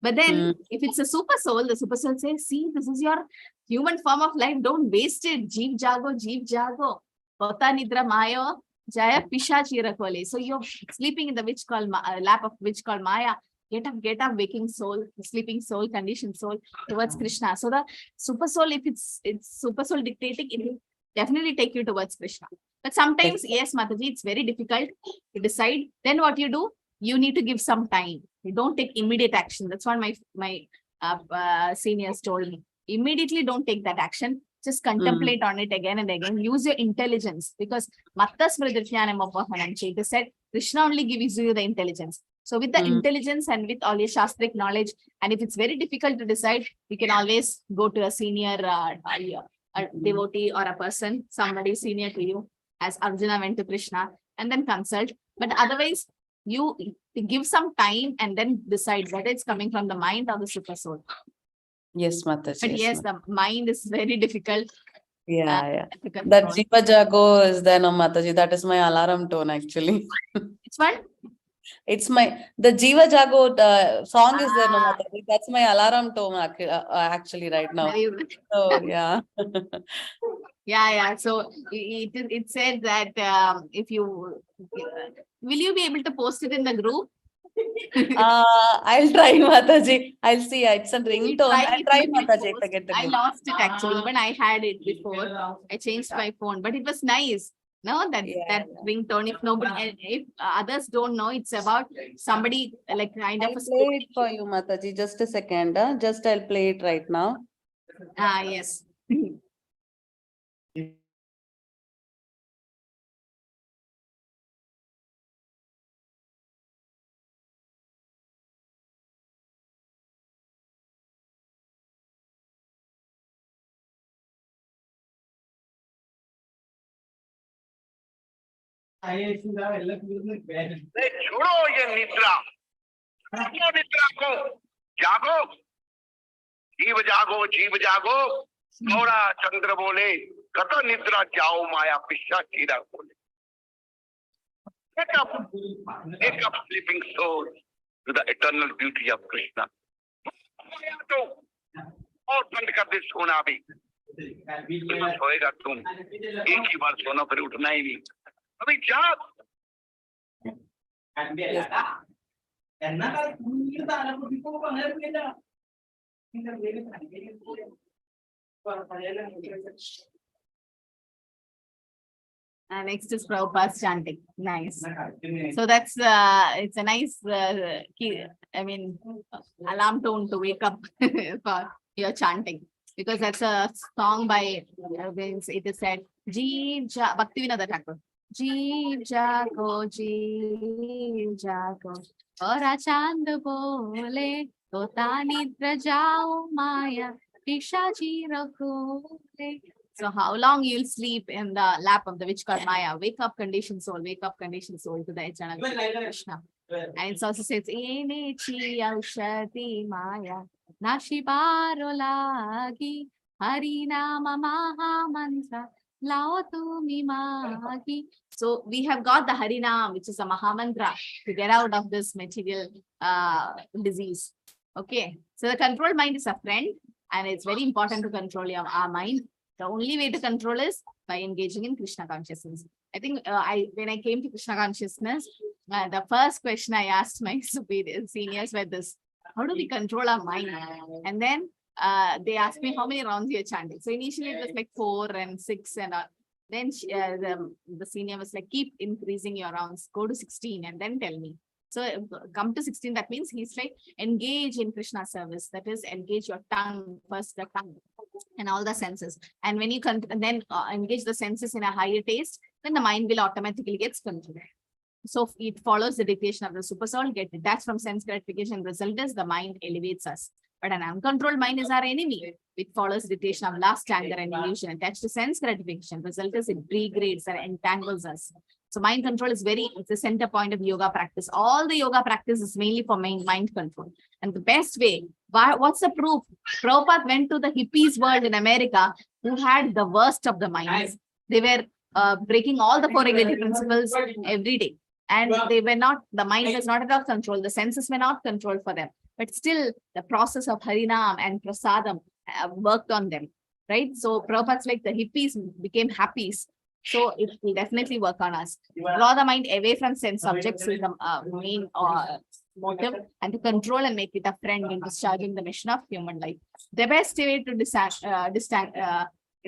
Speaker 1: But then if it's a super soul, the super soul says, see, this is your human form of life. Don't waste it. Jeev jago, jeev jago. Pota nidra mayo, jaya pisha chirakole. So you're sleeping in the witch called lap of witch called Maya. Get up, waking soul, sleeping soul, conditioned soul towards Krishna. So the super soul, if it's super soul dictating, it will definitely take you towards Krishna. But sometimes, yes, Mataji, it's very difficult to decide. Then what you do? You need to give some time. You don't take immediate action. That's what my seniors told me. Immediately don't take that action. Just contemplate on it again and again. Use your intelligence, because Matta Smridrityanam Apahananchi, it is said Krishna only gives you the intelligence. So with the intelligence and with all your Shastric knowledge, and if it's very difficult to decide, you can always go to a senior a devotee or a person, somebody senior to you, as Arjuna went to Krishna, and then consult. But otherwise, you give some time and then decide whether it's coming from the mind or the super soul.
Speaker 2: Yes, Mataji.
Speaker 1: But yes, the mind is very difficult.
Speaker 2: Yeah.
Speaker 1: To control.
Speaker 2: That Jiva Jago is there, no, Mataji. That is my alarm tone, actually.
Speaker 1: Which one?
Speaker 2: It's the Jiva Jago song is there, no, Mataji. That's my alarm tone, actually, right now. So, yeah.
Speaker 1: Yeah. So it said that if you will you be able to post it in the group?
Speaker 2: I'll try, Mataji. I'll see. It's a ringtone. I'll try, Mataji, if I get the
Speaker 1: I
Speaker 2: link.
Speaker 1: lost it actually, but I had it before. I changed my phone, but it was nice. No, that ringtone. If nobody, if others don't know, it's about somebody like kind of
Speaker 2: I'll
Speaker 1: a
Speaker 2: play it for you, Mataji. Just a second. Just I'll play it right now.
Speaker 1: yes.
Speaker 7: छोड़ो ये निद्रा, निद्रा को जागो, जीव जागो, गौरा चंद्र बोले, गत निद्रा जाओ माया पिशा चीरा बोले. Wake up, sleeping soul, to the eternal beauty of Krishna. तो और बंद कर दे सोना भी. सोएगा तुम, एक ही बार सोना, फिर उठना ही नहीं. अभी जाग.
Speaker 1: Next is Prabhupada's chanting. Nice. So that's it's a nice alarm tone to wake up for your chanting, because that's a song by it is said Bhakti Vinod Thakur. Jeev jago, aura chand bole, tota nidra jao maya, pishachi rakole. So how long you'll sleep in the lap of the witch called Maya? Wake up, conditioned soul to the eternal Krishna. And it also says, Ene chi aushati Maya, nashibaro lagi, harinama maha mantra, lao tumi magi. So we have got the Harinam, which is a Maha Mantra, to get out of this material disease. Okay. So the controlled mind is a friend, and it's very important to control our mind. The only way to control is by engaging in Krishna consciousness. I think when I came to Krishna consciousness, the first question I asked my seniors were this: how do we control our mind? And then they asked me how many rounds you're chanting. So initially it was like 4 and 6 and then the senior was like, keep increasing your rounds, go to 16 and then tell me. So come to 16, that means he's like, engage in Krishna service. That is, engage your tongue, first the tongue and all the senses. And when you then engage the senses in a higher taste, then the mind will automatically get controlled. So it follows the dictation of the super soul, get detached from sense gratification. Result is the mind elevates us. But an uncontrolled mind is our enemy. It follows dictation of lust, anger, and illusion attached to sense gratification. Result is it degrades and entangles us. So mind control is it's the center point of yoga practice. All the yoga practice is mainly for mind control. And the best way, what's the proof? Prabhupada went to the hippies world in America who had the worst of the minds. They were breaking all the four regulative principles every day. And the mind was not at all controlled. The senses were not controlled for them. But still, the process of Harinam and Prasadam worked on them, right? So Prabhupada's like the hippies became happies. So it will definitely work on us. Draw the mind away from sense objects is the main motive, and to control and make it a friend in discharging the mission of human life. The best way to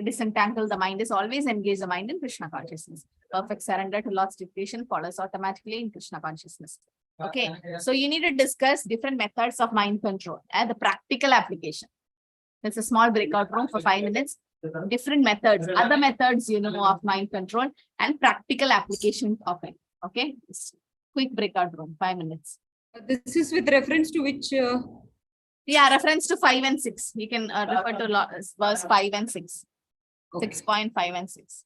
Speaker 1: disentangle the mind is always engage the mind in Krishna consciousness. Perfect surrender to Lord's dictation follows automatically in Krishna consciousness. Okay, so you need to discuss different methods of mind control and the practical application. There's a small breakout room for 5 minutes. Different methods, other methods, of mind control and practical application of it. Okay, quick breakout room, 5 minutes.
Speaker 6: This is with reference to which?
Speaker 1: Yeah, reference to 5 and 6. You can refer to verse 5 and 6. Okay. 6.5 and 6.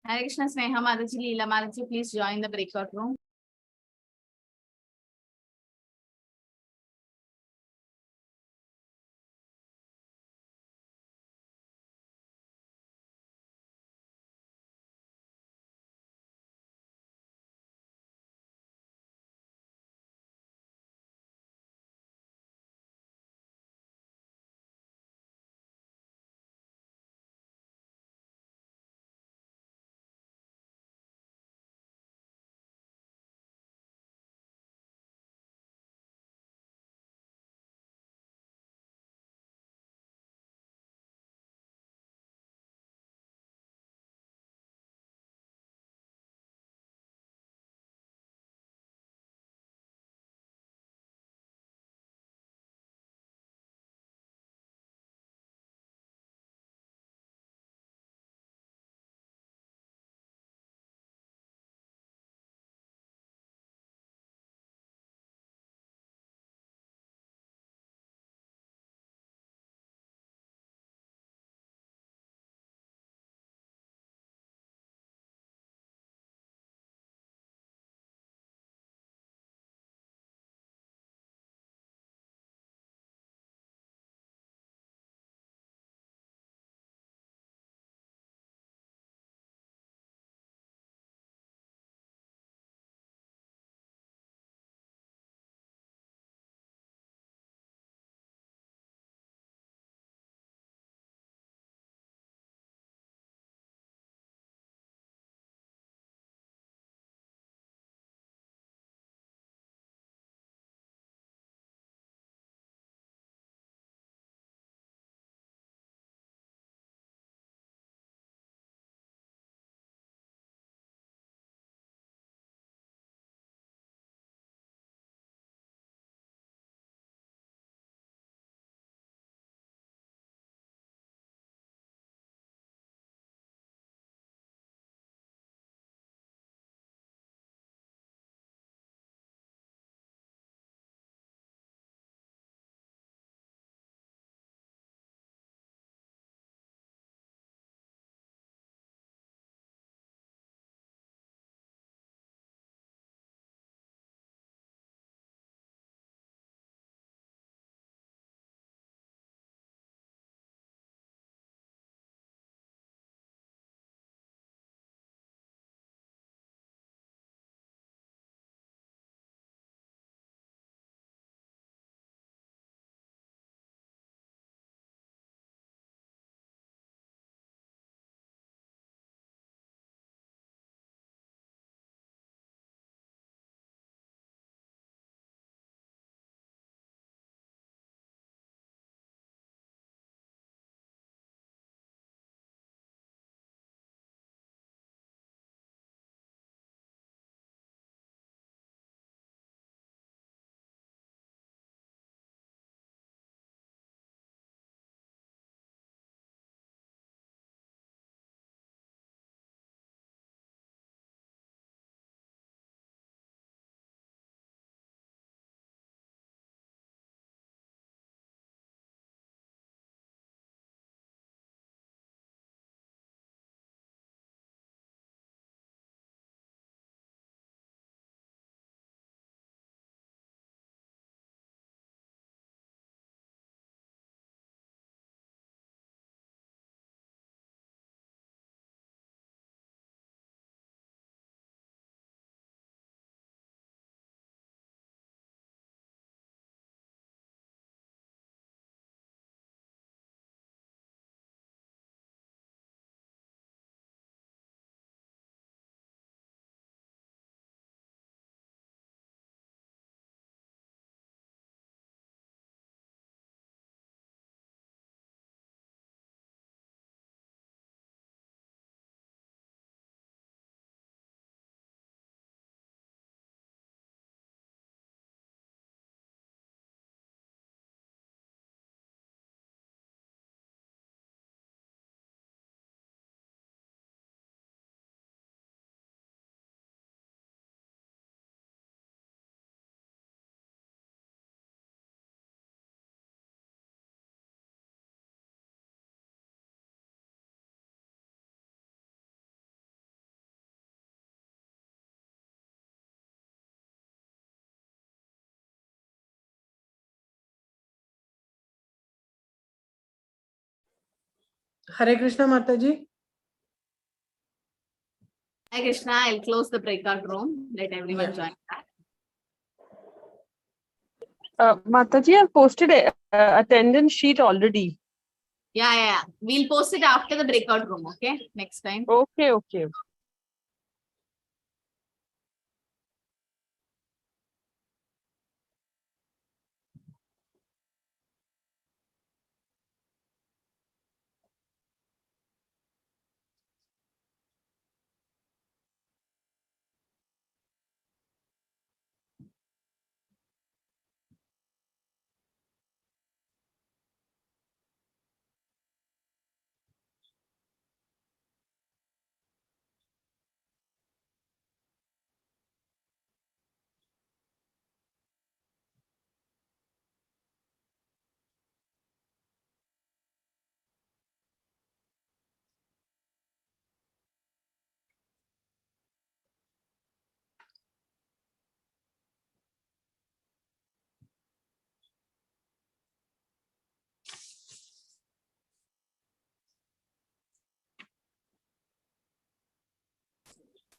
Speaker 1: Hare Krishna, Sneha Mataji, Leela Mataji, please join the breakout room.
Speaker 4: Hare Krishna Mataji.
Speaker 1: Hi Krishna, I'll close the breakout room. Let everyone join back.
Speaker 8: Mataji, I've posted a attendance sheet already.
Speaker 1: Yeah. We'll post it after the breakout room, okay? Next time.
Speaker 8: Okay.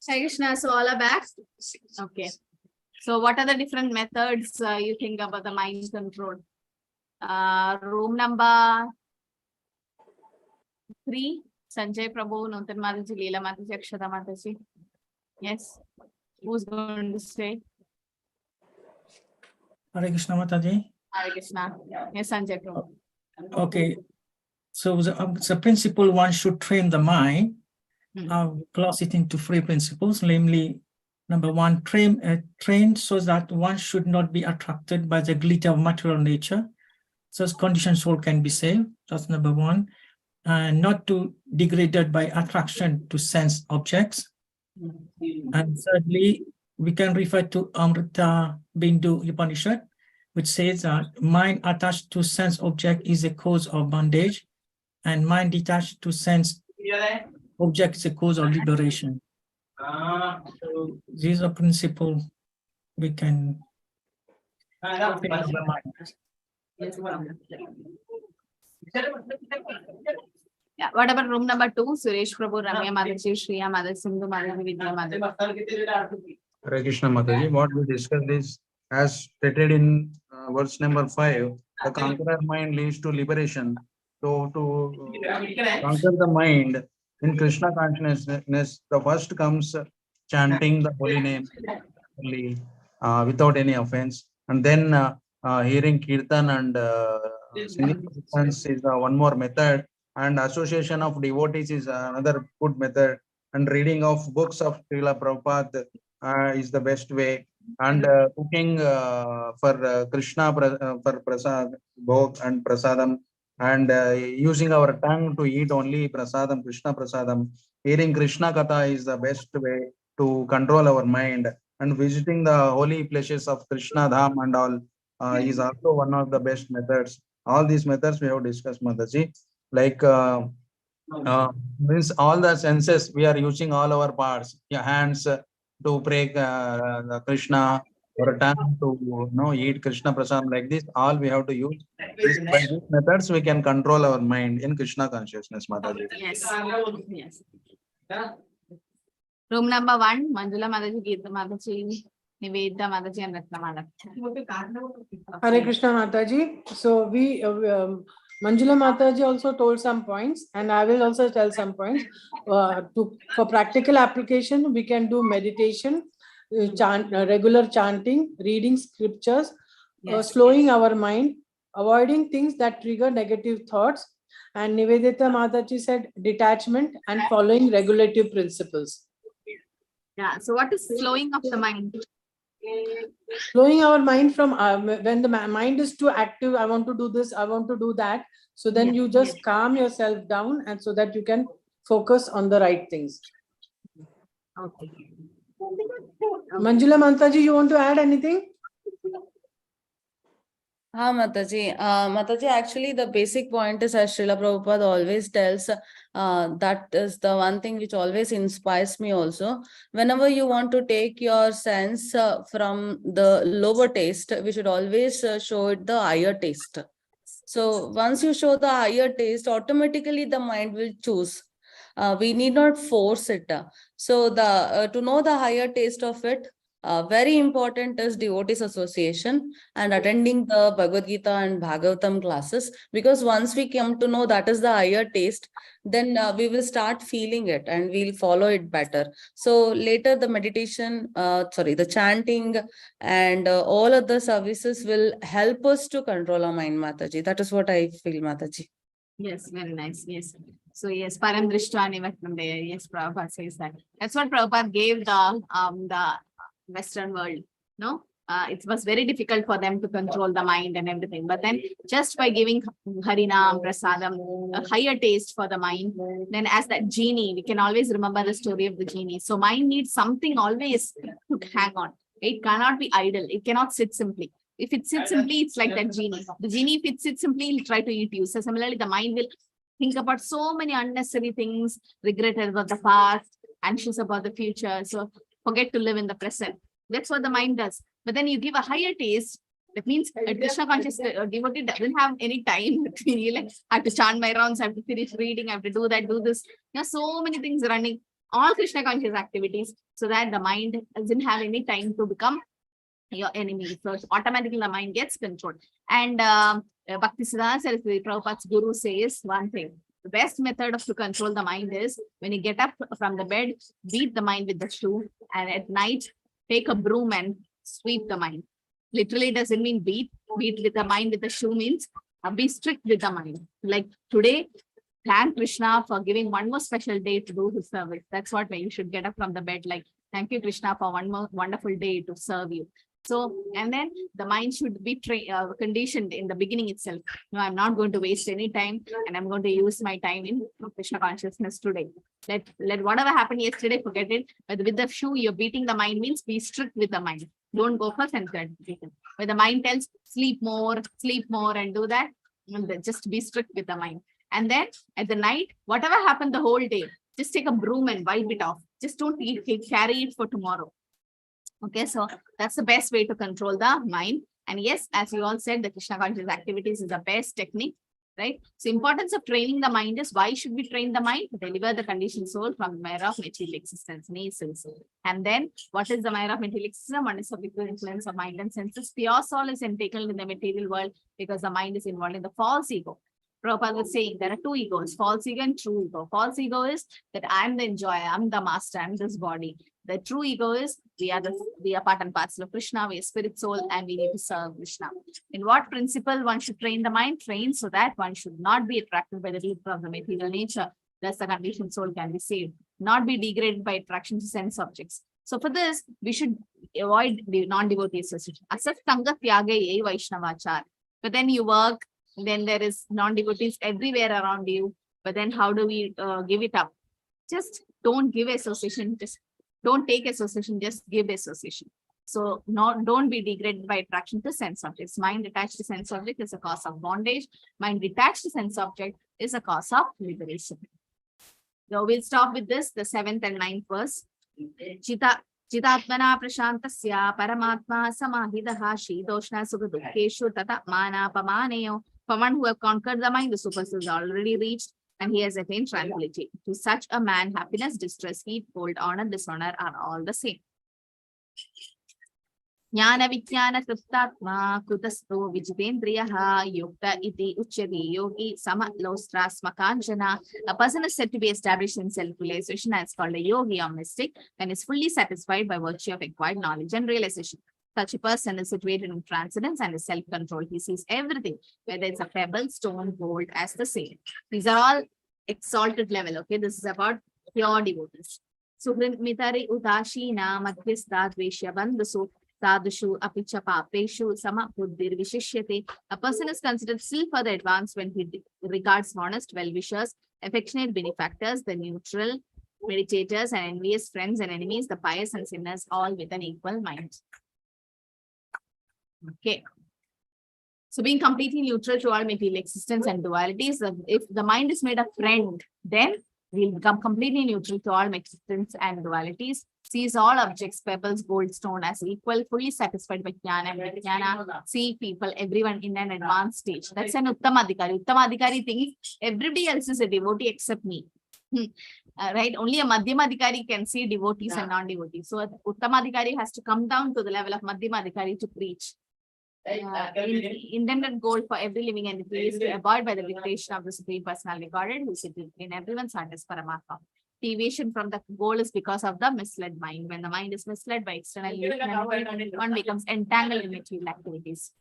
Speaker 1: Hi Krishna, so all are back? Okay. So what are the different methods you think about the mind control? Room number 3, Sanjay Prabhu, Nutan Mataji, Leela Mataji, Akshata Mataji. Yes. Who's going to say?
Speaker 9: Hare Krishna Mataji.
Speaker 1: Hare Krishna. Yes, Sanjay Prabhu.
Speaker 9: Okay. So the principle one should train the mind. I'll class it into 3 principles, namely, number 1, train so that one should not be attracted by the glitter of material nature. So conditioned soul can be saved. That's number 1. And not to degraded by attraction to sense objects. And thirdly, we can refer to Amrita Bindu Upanishad, which says that mind attached to sense object is a cause of bondage, and mind detached to sense object is a cause of liberation. So these are principles we can.
Speaker 1: Yeah, what about room number 2? Suresh Prabhu, Ramya Mataji, Shriya Mataji, Sindhu Mataji, Vidya Mataji.
Speaker 3: Hare Krishna Mataji, what we discussed is, as stated in verse number 5, the conqueror mind leads to liberation. So to conquer the mind in Krishna consciousness, the first comes chanting the holy name without any offense, and then hearing kirtan and singing kirtans is one more method, and association of devotees is another good method, and reading of books of Srila Prabhupada is the best way, and cooking for Krishna for prasad, bhog and prasadam, and using our tongue to eat only prasadam, Krishna prasadam. Hearing Krishna katha is the best way to control our mind, and visiting the holy places of Krishna Dham and all is also one of the best methods. All these methods we have discussed, Mataji. Like means all the senses, we are using all our parts, your hands to pray Krishna, or tongue to eat Krishna prasad, like this. All we have to use. By these methods, we can control our mind in Krishna consciousness, Mataji.
Speaker 1: Yes. Room number 1, Manjula Mataji, Gita Mataji, Nivedita Mataji, and Ratna Mataji.
Speaker 4: Hare Krishna Mataji. So we, Manjula Mataji also told some points, and I will also tell some points. For practical application, we can do meditation, regular chanting, reading scriptures, slowing our mind, avoiding things that trigger negative thoughts. And Nivedita Mataji said detachment and following regulative principles.
Speaker 1: Yeah. So what is slowing of the mind?
Speaker 4: Slowing our mind from when the mind is too active, I want to do this, I want to do that. So then you just calm yourself down, and so that you can focus on the right things.
Speaker 1: Okay.
Speaker 4: Manjula Mataji, you want to add anything?
Speaker 2: Mataji. Mataji, actually, the basic point is, as Srila Prabhupada always tells, that is the one thing which always inspires me also. Whenever you want to take your sense from the lower taste, we should always show it the higher taste. So once you show the higher taste, automatically the mind will choose. We need not force it. So the to know the higher taste of it, very important is devotees association and attending the Bhagavad Gita and Bhagavatam classes, because once we come to know that is the higher taste, then we will start feeling it and we'll follow it better. So later the meditation, the chanting and all other services will help us to control our mind, Mataji. That is what I feel, Mataji.
Speaker 1: Yes, very nice. Yes. So yes, Param Drishta Nivatnam. Yes, Prabhupada says that. That's what Prabhupada gave the Western world. No, it was very difficult for them to control the mind and everything. But then just by giving Harinam, Prasadam, a higher taste for the mind, then as that genie, we can always remember the story of the genie. So mind needs something always to hang on. It cannot be idle. It cannot sit simply. If it sits simply, it's like that genie. The genie, if it sits simply, it'll try to eat you. So similarly, the mind will think about so many unnecessary things, regretted about the past, anxious about the future. So forget to live in the present. That's what the mind does. But then you give a higher taste. That means a Krishna conscious devotee doesn't have any time between you. Like, I have to chant my rounds, I have to finish reading, I have to do that, do this. There are so many things running, all Krishna conscious activities, so that the mind doesn't have any time to become your enemy. So automatically the mind gets controlled. And Bhakti Siddhanta Saraswati Prabhupada's guru says one thing. The best method to control the mind is when you get up from the bed, beat the mind with the shoe, and at night, take a broom and sweep the mind. Literally doesn't mean beat with the mind with the shoe means be strict with the mind. Like today, thank Krishna for giving one more special day to do his service. That's what when you should get up from the bed, like, thank you, Krishna, for one more wonderful day to serve you. So, and then the mind should be conditioned in the beginning itself. No, I'm not going to waste any time and I'm going to use my time in Krishna consciousness today. Let whatever happened yesterday, forget it. But with the shoe, you're beating the mind means be strict with the mind. Don't go for sense. When the mind tells sleep more and do that, just be strict with the mind. And then at the night, whatever happened the whole day, just take a broom and wipe it off. Just don't carry it for tomorrow. Okay, so that's the best way to control the mind. And yes, as you all said, the Krishna conscious activities is the best technique, right? So importance of training the mind is, why should we train the mind? To deliver the conditioned soul from the mire of material existence. And then what is the mire of material existence? One is the influence of mind and senses. Pure soul is entangled in the material world because the mind is involved in the false ego. Prabhupada was saying there are two egos, false ego and true ego. False ego is that I'm the enjoyer, I'm the master, I'm this body. The true ego is we are part and parcel of Krishna, we are spirit soul, and we need to serve Krishna. In what principle one should train the mind? Train so that one should not be attracted by the root of the material nature. Thus the conditioned soul can be saved. Not be degraded by attraction to sense objects. So for this, we should avoid the non-devotee association. Asat Sanga Tyaga Ye Vaishnavachar. But then you work, then there is non-devotees everywhere around you. But then how do we give it up? Just don't give association. Just don't take association. Just give association. So don't be degraded by attraction to sense objects. Mind attached to sense object is a cause of bondage. Mind detached to sense object is a cause of liberation. So we'll stop with this, the 7th and 9th verse. Chitatmana prashantasya paramatma samahidaha shidoshna sukha tata mana pamaneyo. For one who have conquered the mind, the supersoul is already reached, and he has attained tranquility. To such a man, happiness, distress, heat, cold, honor, dishonor are all the same. Jnana vijnana kriptatma kutasto vijitendriyaha yukta iti uchyati yogi samalostra. A person is said to be established in self-realization as called a yogi or mystic, and is fully satisfied by virtue of acquired knowledge and realization. Such a person is situated in transcendence and is self-control. He sees everything, whether it's a pebble, stone, gold, as the same. These are all exalted level. Okay, this is about pure devotees. Suhrimitari udashina madhyastha dveshya bandhasu sadhushu apicha papeshu sama buddhir vishishyate. A person is considered still further advanced when he regards honest well-wishers, affectionate benefactors, the neutral meditators, and envious friends and enemies, the pious and sinners, all with an equal mind. Okay. So being completely neutral to all material existence and dualities, if the mind is made a friend, then we'll become completely neutral to all existence and dualities. sees all objects, pebbles, gold, stone as equal, fully satisfied by jnana and vijnana, see people, everyone in an advanced stage. That's an Uttamadhikari. Uttamadhikari thinks everybody else is a devotee except me. Right? Only a Madhyamadhikari can see devotees and non-devotees. So Uttamadhikari has to come down to the level of Madhyamadhikari to preach. Intended goal for every living entity is to abide by the dictation of the Supreme Personality Godhead, who sits in everyone's heart as Paramatma. Deviation from the goal is because of the misled mind. When the mind is misled by external illusion, one becomes entangled in material activities.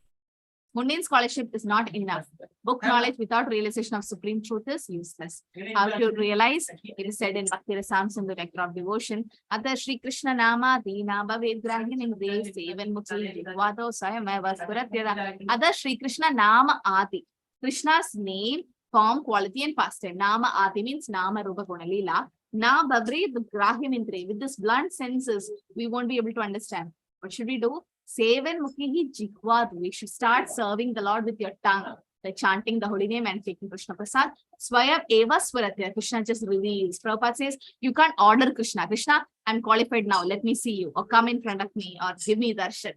Speaker 1: Mundane scholarship is not enough. Book knowledge without realization of supreme truth is useless. How to realize? It is said in Bhakti Rasamsam, the nectar of devotion. Other Shri Krishna Nama Dina Bhaved Grahin in Grace, even Mukhi, Vado Sayameva Suratyada. Other Shri Krishna Nama Adi. Krishna's name, form, quality, and pastime. Nama Adi means Nama Rupa Guna Lila. Na Bhavred Grahim Indre. With this blunt senses, we won't be able to understand. What should we do? Seven Mukhi Jikvad. We should start serving the Lord with your tongue, like chanting the holy name and taking Krishna Prasad. Swayam Eva Swaratya. Krishna just reveals. Prabhupada says, you can't order Krishna. Krishna, I'm qualified now. Let me see you. Or come in front of me. Or give me darshan.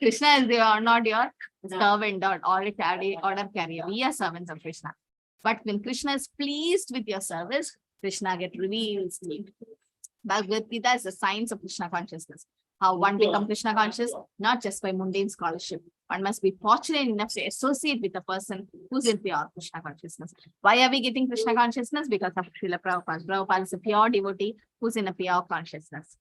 Speaker 1: Krishna is not your servant or order carrier. We are servants of Krishna. But when Krishna is pleased with your service, Krishna gets revealed. Bhagavad Gita is the science of Krishna consciousness. How one becomes Krishna conscious, not just by mundane scholarship. One must be fortunate enough to associate with a person who's in pure Krishna consciousness. Why are we getting Krishna consciousness? Because of Srila Prabhupada. Prabhupada is a pure devotee who's in a pure consciousness.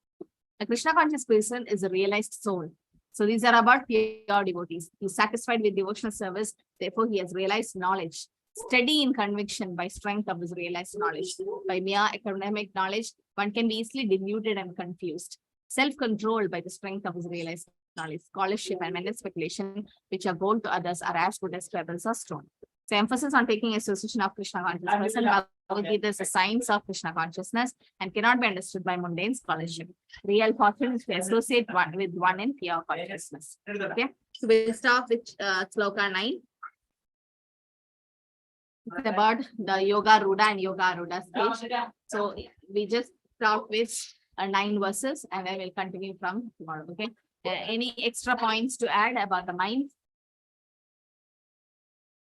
Speaker 1: A Krishna conscious person is a realized soul. So these are about pure devotees. He's satisfied with devotional service. Therefore, he has realized knowledge. Steady in conviction by strength of his realized knowledge. By mere academic knowledge, one can be easily deluded and confused. Self-control by the strength of his realized knowledge. Scholarship and mental speculation, which are gold to others, are as good as pebbles or stone. So emphasis on taking association of Krishna consciousness. Bhagavad Gita is the science of Krishna consciousness and cannot be understood by mundane scholarship. Real fortune is to associate one with one in pure consciousness. Okay, so we'll start with Sloka 9. It's about the Yoga Ruda and Yoga Aruda stage. So we just start with 9 verses and I will continue from tomorrow. Okay. Any extra points to add about the mind?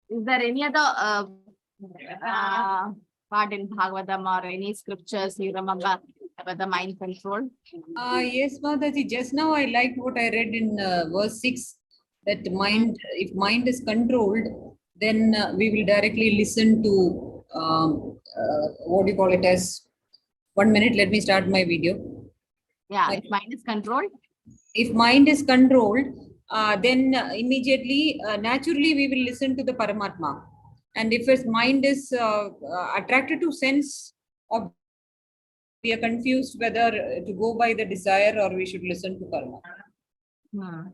Speaker 1: Is there any other part in Bhagavatam or any scriptures you remember about the mind control?
Speaker 6: Yes, Mataji, just now I liked what I read in verse 6, that mind, if mind is controlled, then we will directly listen to, what do you call it as, 1 minute, let me start my video.
Speaker 1: Yeah, if mind is controlled.
Speaker 6: If mind is controlled, then immediately, naturally, we will listen to the Paramatma. And if his mind is attracted to sense, or we are confused whether to go by the desire or we should listen to Paramatma.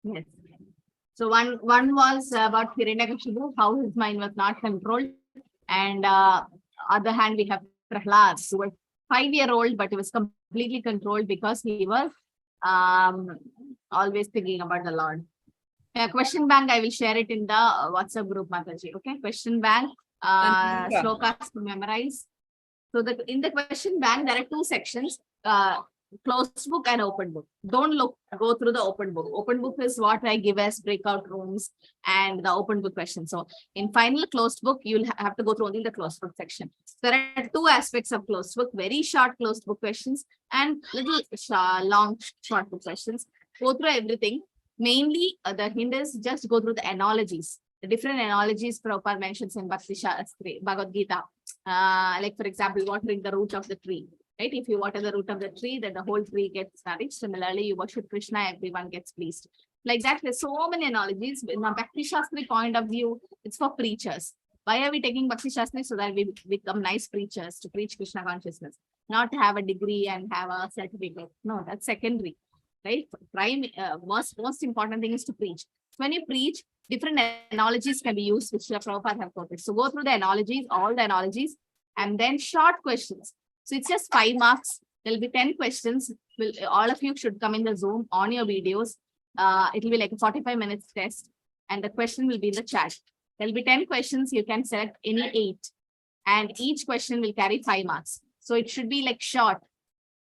Speaker 1: Yes. So one was about Hiranyakashipu, how his mind was not controlled. And other hand, we have Prahlad, who was 5-year-old, but he was completely controlled because he was always thinking about the Lord. Question bank, I will share it in the WhatsApp group, Mataji. Okay, question bank, slokas to memorize. So in the question bank, there are 2 sections, closed book and open book. Don't go through the open book. Open book is what I give as breakout rooms and the open book questions. So in final closed book, you'll have to go through only the closed book section. So there are 2 aspects of closed book, very short closed book questions and little long short book questions. Go through everything. Mainly the hint is just go through the analogies. The different analogies Prabhupada mentions in Bhakti Shastri, Bhagavad Gita. Like for example, watering the root of the tree. Right? If you water the root of the tree, then the whole tree gets nourished. Similarly, you worship Krishna, everyone gets pleased. Like that, there's so many analogies. In a Bhakti Shastri point of view, it's for preachers. Why are we taking Bhakti Shastri? So that we become nice preachers to preach Krishna consciousness, not to have a degree and have a certificate. No, that's secondary. Right? Most important thing is to preach. When you preach, different analogies can be used, which the Prabhupada have quoted. So go through the analogies, all the analogies, and then short questions. So it's just 5 marks. There'll be 10 questions. All of you should come in the Zoom on your videos. It will be like a 45 minutes test. And the question will be in the chat. There'll be 10 questions. You can select any 8. And each question will carry 5 marks. So it should be like short.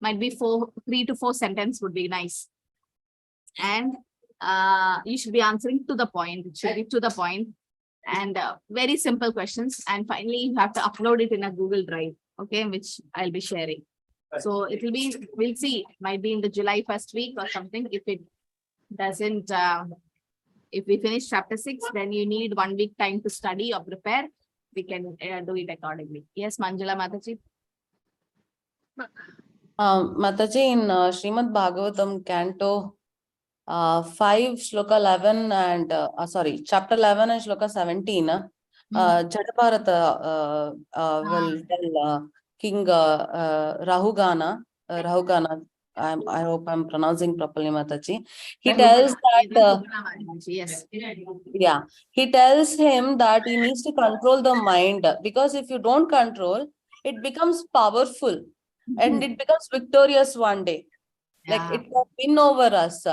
Speaker 1: Might be 3 to 4 sentences would be nice. And you should be answering to the point. It should be to the point. And very simple questions. And finally, you have to upload it in a Google Drive, okay, which I'll be sharing. So it will be, we'll see, might be in the July 1st week or something. If it doesn't, if we finish chapter 6, then you need 1 week time to study or prepare. We can do it accordingly. Yes, Manjula Mataji.
Speaker 2: Mataji, in Srimad Bhagavatam, Canto 5, Shloka 11 and, chapter 11 and Shloka 17, Jadaparata will tell King Rahugana, I hope I'm pronouncing properly, Mataji. He tells that,
Speaker 1: Yes.
Speaker 2: yeah, he tells him that he needs to control the mind, because if you don't control, it becomes powerful and it becomes victorious one day. Like it can win over us.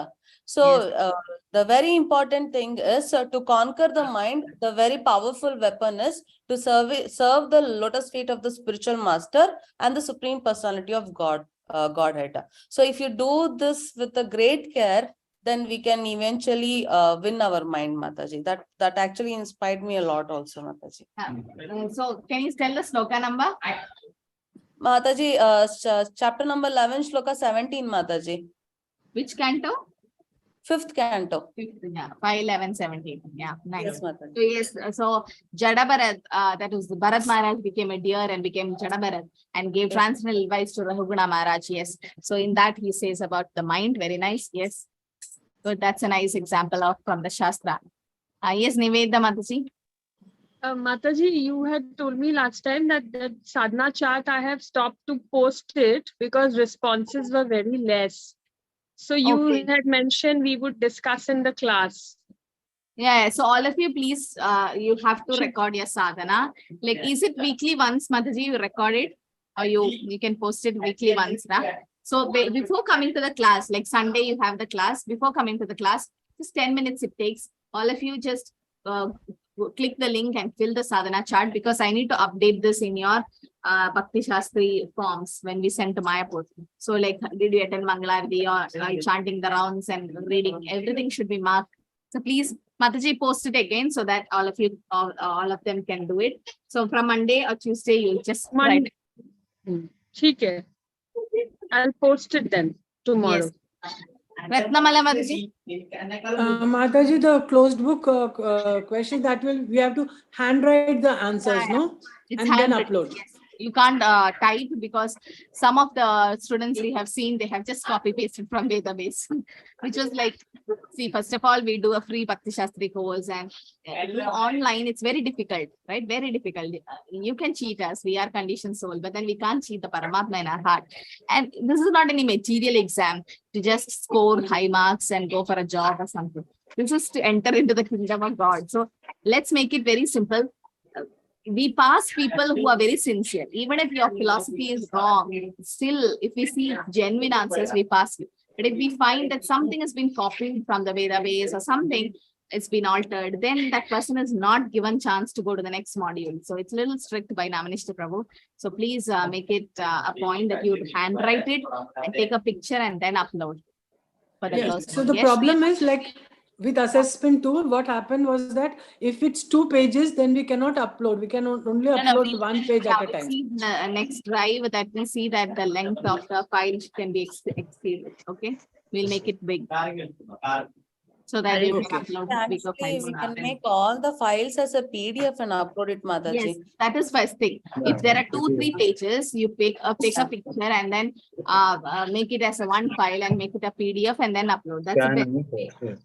Speaker 2: So the very important thing is to conquer the mind. The very powerful weapon is to serve the lotus feet of the spiritual master and the supreme personality of Godhead. So if you do this with a great care, then we can eventually win our mind, Mataji. That actually inspired me a lot also, Mataji.
Speaker 1: So can you tell the sloka number?
Speaker 2: Mataji, chapter number 11, Shloka 17, Mataji.
Speaker 1: Which canto?
Speaker 2: 5th canto.
Speaker 1: 5th, yeah, 5, 11, 17. Yeah, nice.
Speaker 2: Yes, Mataji.
Speaker 1: So yes, so Jada that was the Bharat Maharaj became a deer and became Jada and gave transcendental advice to Rahuguna Maharaj. Yes. So in that he says about the mind. Very nice. Yes. So that's a nice example of from the Shastra. Yes, Niveda Mataji.
Speaker 8: Mataji, you had told me last time that the sadhana chart, I have stopped to post it because responses were very less. So you had mentioned we would discuss in the class.
Speaker 1: Yeah, so all of you, please, you have to record your sadhana. Like, is it weekly once, Mataji, you record it? Or you can post it weekly once, right? So before coming to the class, like Sunday, you have the class. Before coming to the class, just 10 minutes it takes. All of you just click the link and fill the sadhana chart, because I need to update this in your Bhakti Shastri forms when we send to Mayapur. So like, did you attend Mangalarti or chanting the rounds and reading? Everything should be marked. So please, Mataji, post it again so that all of you, all of them can do it. So from Monday or Tuesday, you'll just write.
Speaker 8: Okay. I'll post it then tomorrow.
Speaker 1: Yes. Ratnamala Mataji.
Speaker 4: Mataji, the closed book question that we have to handwrite the answers, no?
Speaker 1: It's
Speaker 4: and then
Speaker 1: handwritten,
Speaker 4: upload.
Speaker 1: yes. You can't type, because some of the students we have seen, they have just copy pasted from database, which was like, see, first of all, we do a free Bhakti Shastri course, and online, it's very difficult, right? Very difficult. You can cheat us. We are conditioned soul, but then we can't cheat the Paramatma in our heart. And this is not any material exam to just score high marks and go for a job or something. This is to enter into the kingdom of God. So let's make it very simple. We pass people who are very sincere. Even if your philosophy is wrong, still, if we see genuine answers, we pass you. But if we find that something has been copied from the Veda base or something, it's been altered, then that person is not given chance to go to the next module. So it's a little strict by Namanishta Prabhu. So please make it a point that you handwrite it and take a picture and then upload. For the
Speaker 4: Yes. So the problem is, like, with assessment tool, what happened was that if it's 2 pages, then we cannot upload. We can only upload 1 page at a time.
Speaker 1: See the next drive that we see that the length of the file can be exceeded. Okay, we'll make it big so that you can upload bigger
Speaker 2: Actually,
Speaker 1: files.
Speaker 2: we can make all the files as a PDF and upload it, Mataji.
Speaker 1: Yes, that is first thing. If there are 2-3 pages, you take a picture and then make it as a 1 file and make it a PDF and then upload. That's the best way.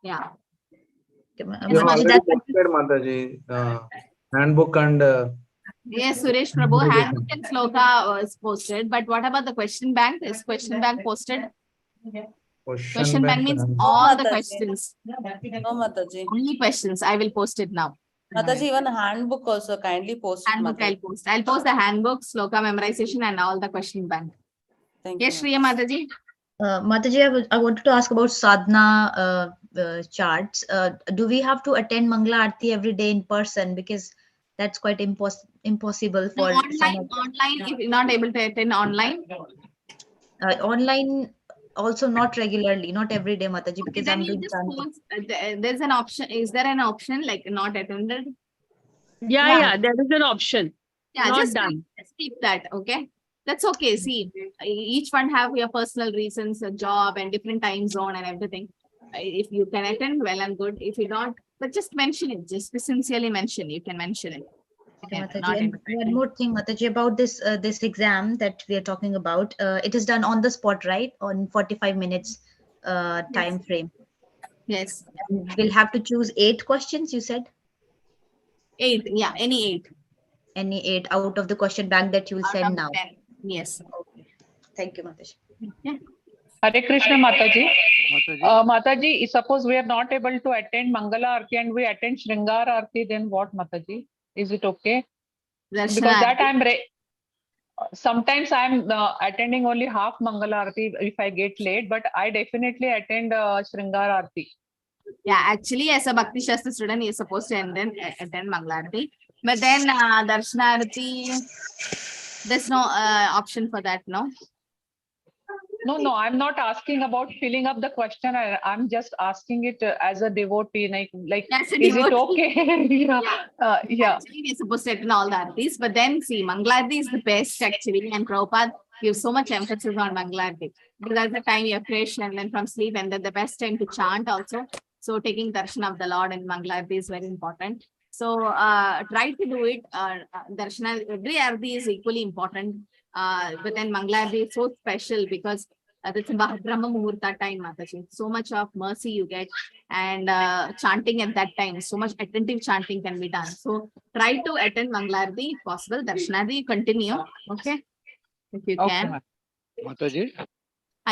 Speaker 1: Yeah.
Speaker 3: You have already posted, Mataji, handbook and
Speaker 1: Yes, Suresh Prabhu, handbook and sloka is posted, but what about the question bank? Is question bank posted? Question bank means all the questions.
Speaker 2: No, Mataji.
Speaker 1: Only questions. I will post it now.
Speaker 2: Mataji, even handbook also kindly post it,
Speaker 1: Handbook
Speaker 2: Mataji.
Speaker 1: I'll post the handbook, sloka memorization and all the question bank.
Speaker 2: Thank
Speaker 1: Yes,
Speaker 2: you.
Speaker 1: Shriya Mataji.
Speaker 10: Mataji, I wanted to ask about sadhana charts. Do we have to attend Mangala Aarti every day in person? Because that's quite impossible for
Speaker 1: Online, if you're not able to attend online,
Speaker 10: Online also not regularly, not every day, Mataji, because
Speaker 1: Then
Speaker 10: I'm
Speaker 1: you
Speaker 10: doing
Speaker 1: just
Speaker 10: chanting.
Speaker 1: post, there's an option. Is there an option like not attended?
Speaker 8: Yeah, there is an option.
Speaker 1: Yeah,
Speaker 8: Not
Speaker 1: just
Speaker 8: done.
Speaker 1: keep that. Okay. That's okay. See, each one have your personal reasons, a job and different time zone and everything. If you can attend, well and good. If you don't, but just mention it. Just sincerely mention. You can mention it.
Speaker 10: Okay,
Speaker 1: Yeah,
Speaker 10: Mataji.
Speaker 1: not
Speaker 10: And one more thing, Mataji, about this exam that we are talking about. It is done on the spot, right? On 45 minutes time frame.
Speaker 1: Yes.
Speaker 10: And we'll have to choose 8 questions, you said?
Speaker 1: 8. Yeah, any 8.
Speaker 10: Any 8 out of the question bank that you will
Speaker 1: Out
Speaker 10: send
Speaker 1: of
Speaker 10: now.
Speaker 1: 10. Yes.
Speaker 10: Okay. Thank you, Mataji.
Speaker 1: Yeah.
Speaker 5: Hare Krishna Mataji.
Speaker 11: Mataji.
Speaker 5: Mataji, suppose we are not able to attend Mangala Arti and we attend Shringara Arti, then what, Mataji? Is it okay? Because that sometimes I'm attending only half Mangala Arti if I get late, but I definitely attend Shringara Arti.
Speaker 1: Yeah, actually, as a Bhakti Shastri student, you're supposed to attend Mangalarti. But then Darshanarati, there's no option for that, no?
Speaker 5: No, I'm not asking about filling up the question. I'm just asking it as a devotee, like
Speaker 1: As a
Speaker 5: is it
Speaker 1: devotee.
Speaker 5: okay? Yeah.
Speaker 1: Actually, we're supposed to attend all the artis, but then see, Mangalarti is the best actually, and Prabhupada gives so much emphasis on Mangalarti. Because that's the time you're fresh and then from sleep, and then the best time to chant also. So taking darshan of the Lord in Mangalarti is very important. So try to do it. Darshana, every arti is equally important. But then Mangalarti is so special because it's a Brahma Muhurta time, Mataji. So much of mercy you get, and chanting at that time, so much attentive chanting can be done. So try to attend Mangalarti if possible. Darshanadi, continue. Okay. If you can.
Speaker 11: Mataji.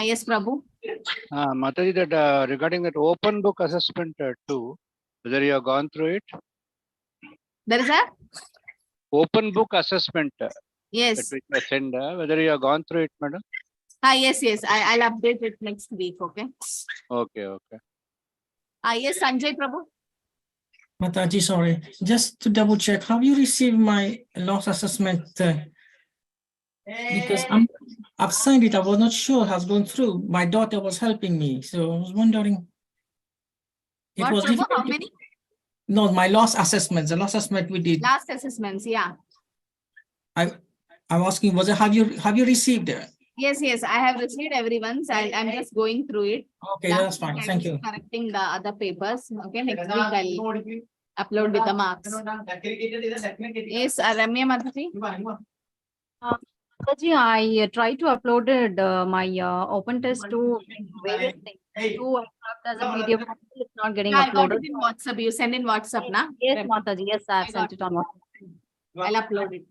Speaker 1: Yes, Prabhu.
Speaker 11: Mataji, that regarding that open book assessment 2, whether you have gone through it?
Speaker 1: There is a
Speaker 11: open book assessment.
Speaker 1: Yes.
Speaker 11: That we can send, whether you have gone through it, madam?
Speaker 1: Yes. I'll update it next week. Okay.
Speaker 11: Okay.
Speaker 1: Yes, Sanjay Prabhu.
Speaker 9: Mataji, sorry, just to double check, have you received my loss assessment? Because I've signed it, I was not sure it has gone through. My daughter was helping me, so I was wondering.
Speaker 1: What,
Speaker 9: was
Speaker 1: Prabhu?
Speaker 9: difficult
Speaker 1: How
Speaker 9: to-
Speaker 1: many?
Speaker 9: No, my loss assessments, the loss assessment we did.
Speaker 1: Last assessments, yeah.
Speaker 9: I'm asking, have you received it?
Speaker 1: Yes, I have received everyone's. I'm just going through it.
Speaker 9: Okay, that's fine. Thank you.
Speaker 1: Correcting the other papers. Okay, next week I'll upload with the marks. Yes, Ramya Mataji.
Speaker 12: Mataji, I try to upload my open test to various things. To as a PDF, it's not getting
Speaker 1: I got
Speaker 12: uploaded.
Speaker 1: it in WhatsApp. You send in WhatsApp, na?
Speaker 12: Yes, Mataji. Yes, I have sent it on WhatsApp.
Speaker 1: I'll upload it.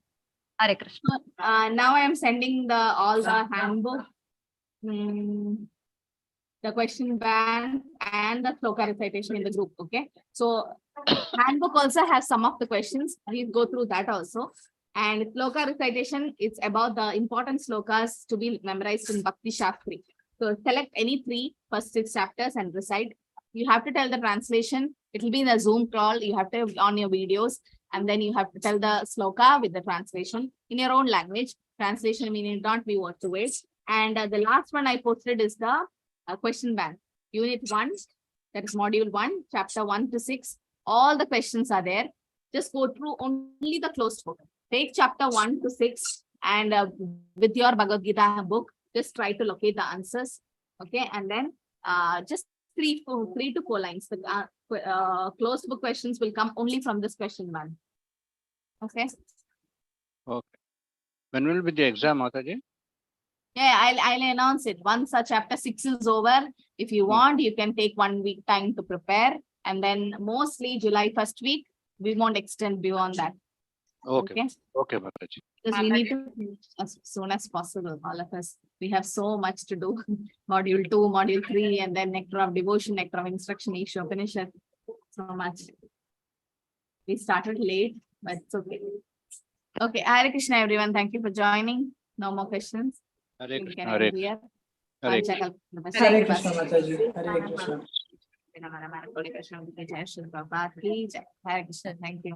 Speaker 12: Hare Krishna.
Speaker 1: Now I am sending all the handbook, the question bank and the sloka recitation in the group. Okay. So handbook also has some of the questions. We'll go through that also. And sloka recitation, it's about the important slokas to be memorized in Bhakti Shastri. So select any 3 first 6 chapters and recite. You have to tell the translation. It will be in a Zoom call. You have to on your videos. And then you have to tell the sloka with the translation in your own language. Translation meaning not be word to word. And the last one I posted is the question bank. Unit 1, that is module 1, chapter 1 to 6. All the questions are there. Just go through only the closed book. Take chapter 1 to 6 and with your Bhagavad Gita book, just try to locate the answers. Okay. And then just 3 to 4 lines. The closed book questions will come only from this question bank. Okay.
Speaker 11: When will be the exam, Mataji?
Speaker 1: Yeah, I'll announce it. Once chapter 6 is over, if you want, you can take 1 week time to prepare. And then mostly July 1st week, we won't extend beyond that.
Speaker 11: Okay, Mataji.
Speaker 1: Because we need to finish as soon as possible, all of us. We have so much to do. Module 2, module 3, and then nectar of devotion, nectar of instruction, Isha Upanishad. So much. We started late, but it's okay. Okay, Hare Krishna, everyone. Thank you for joining. No more questions.
Speaker 11: Hare
Speaker 1: We
Speaker 11: Krishna,
Speaker 1: can
Speaker 11: Hare
Speaker 1: end here.
Speaker 11: Hare Krishna.
Speaker 4: Hare Krishna, Mataji. Hare Krishna.
Speaker 1: Hare Krishna. Thank you.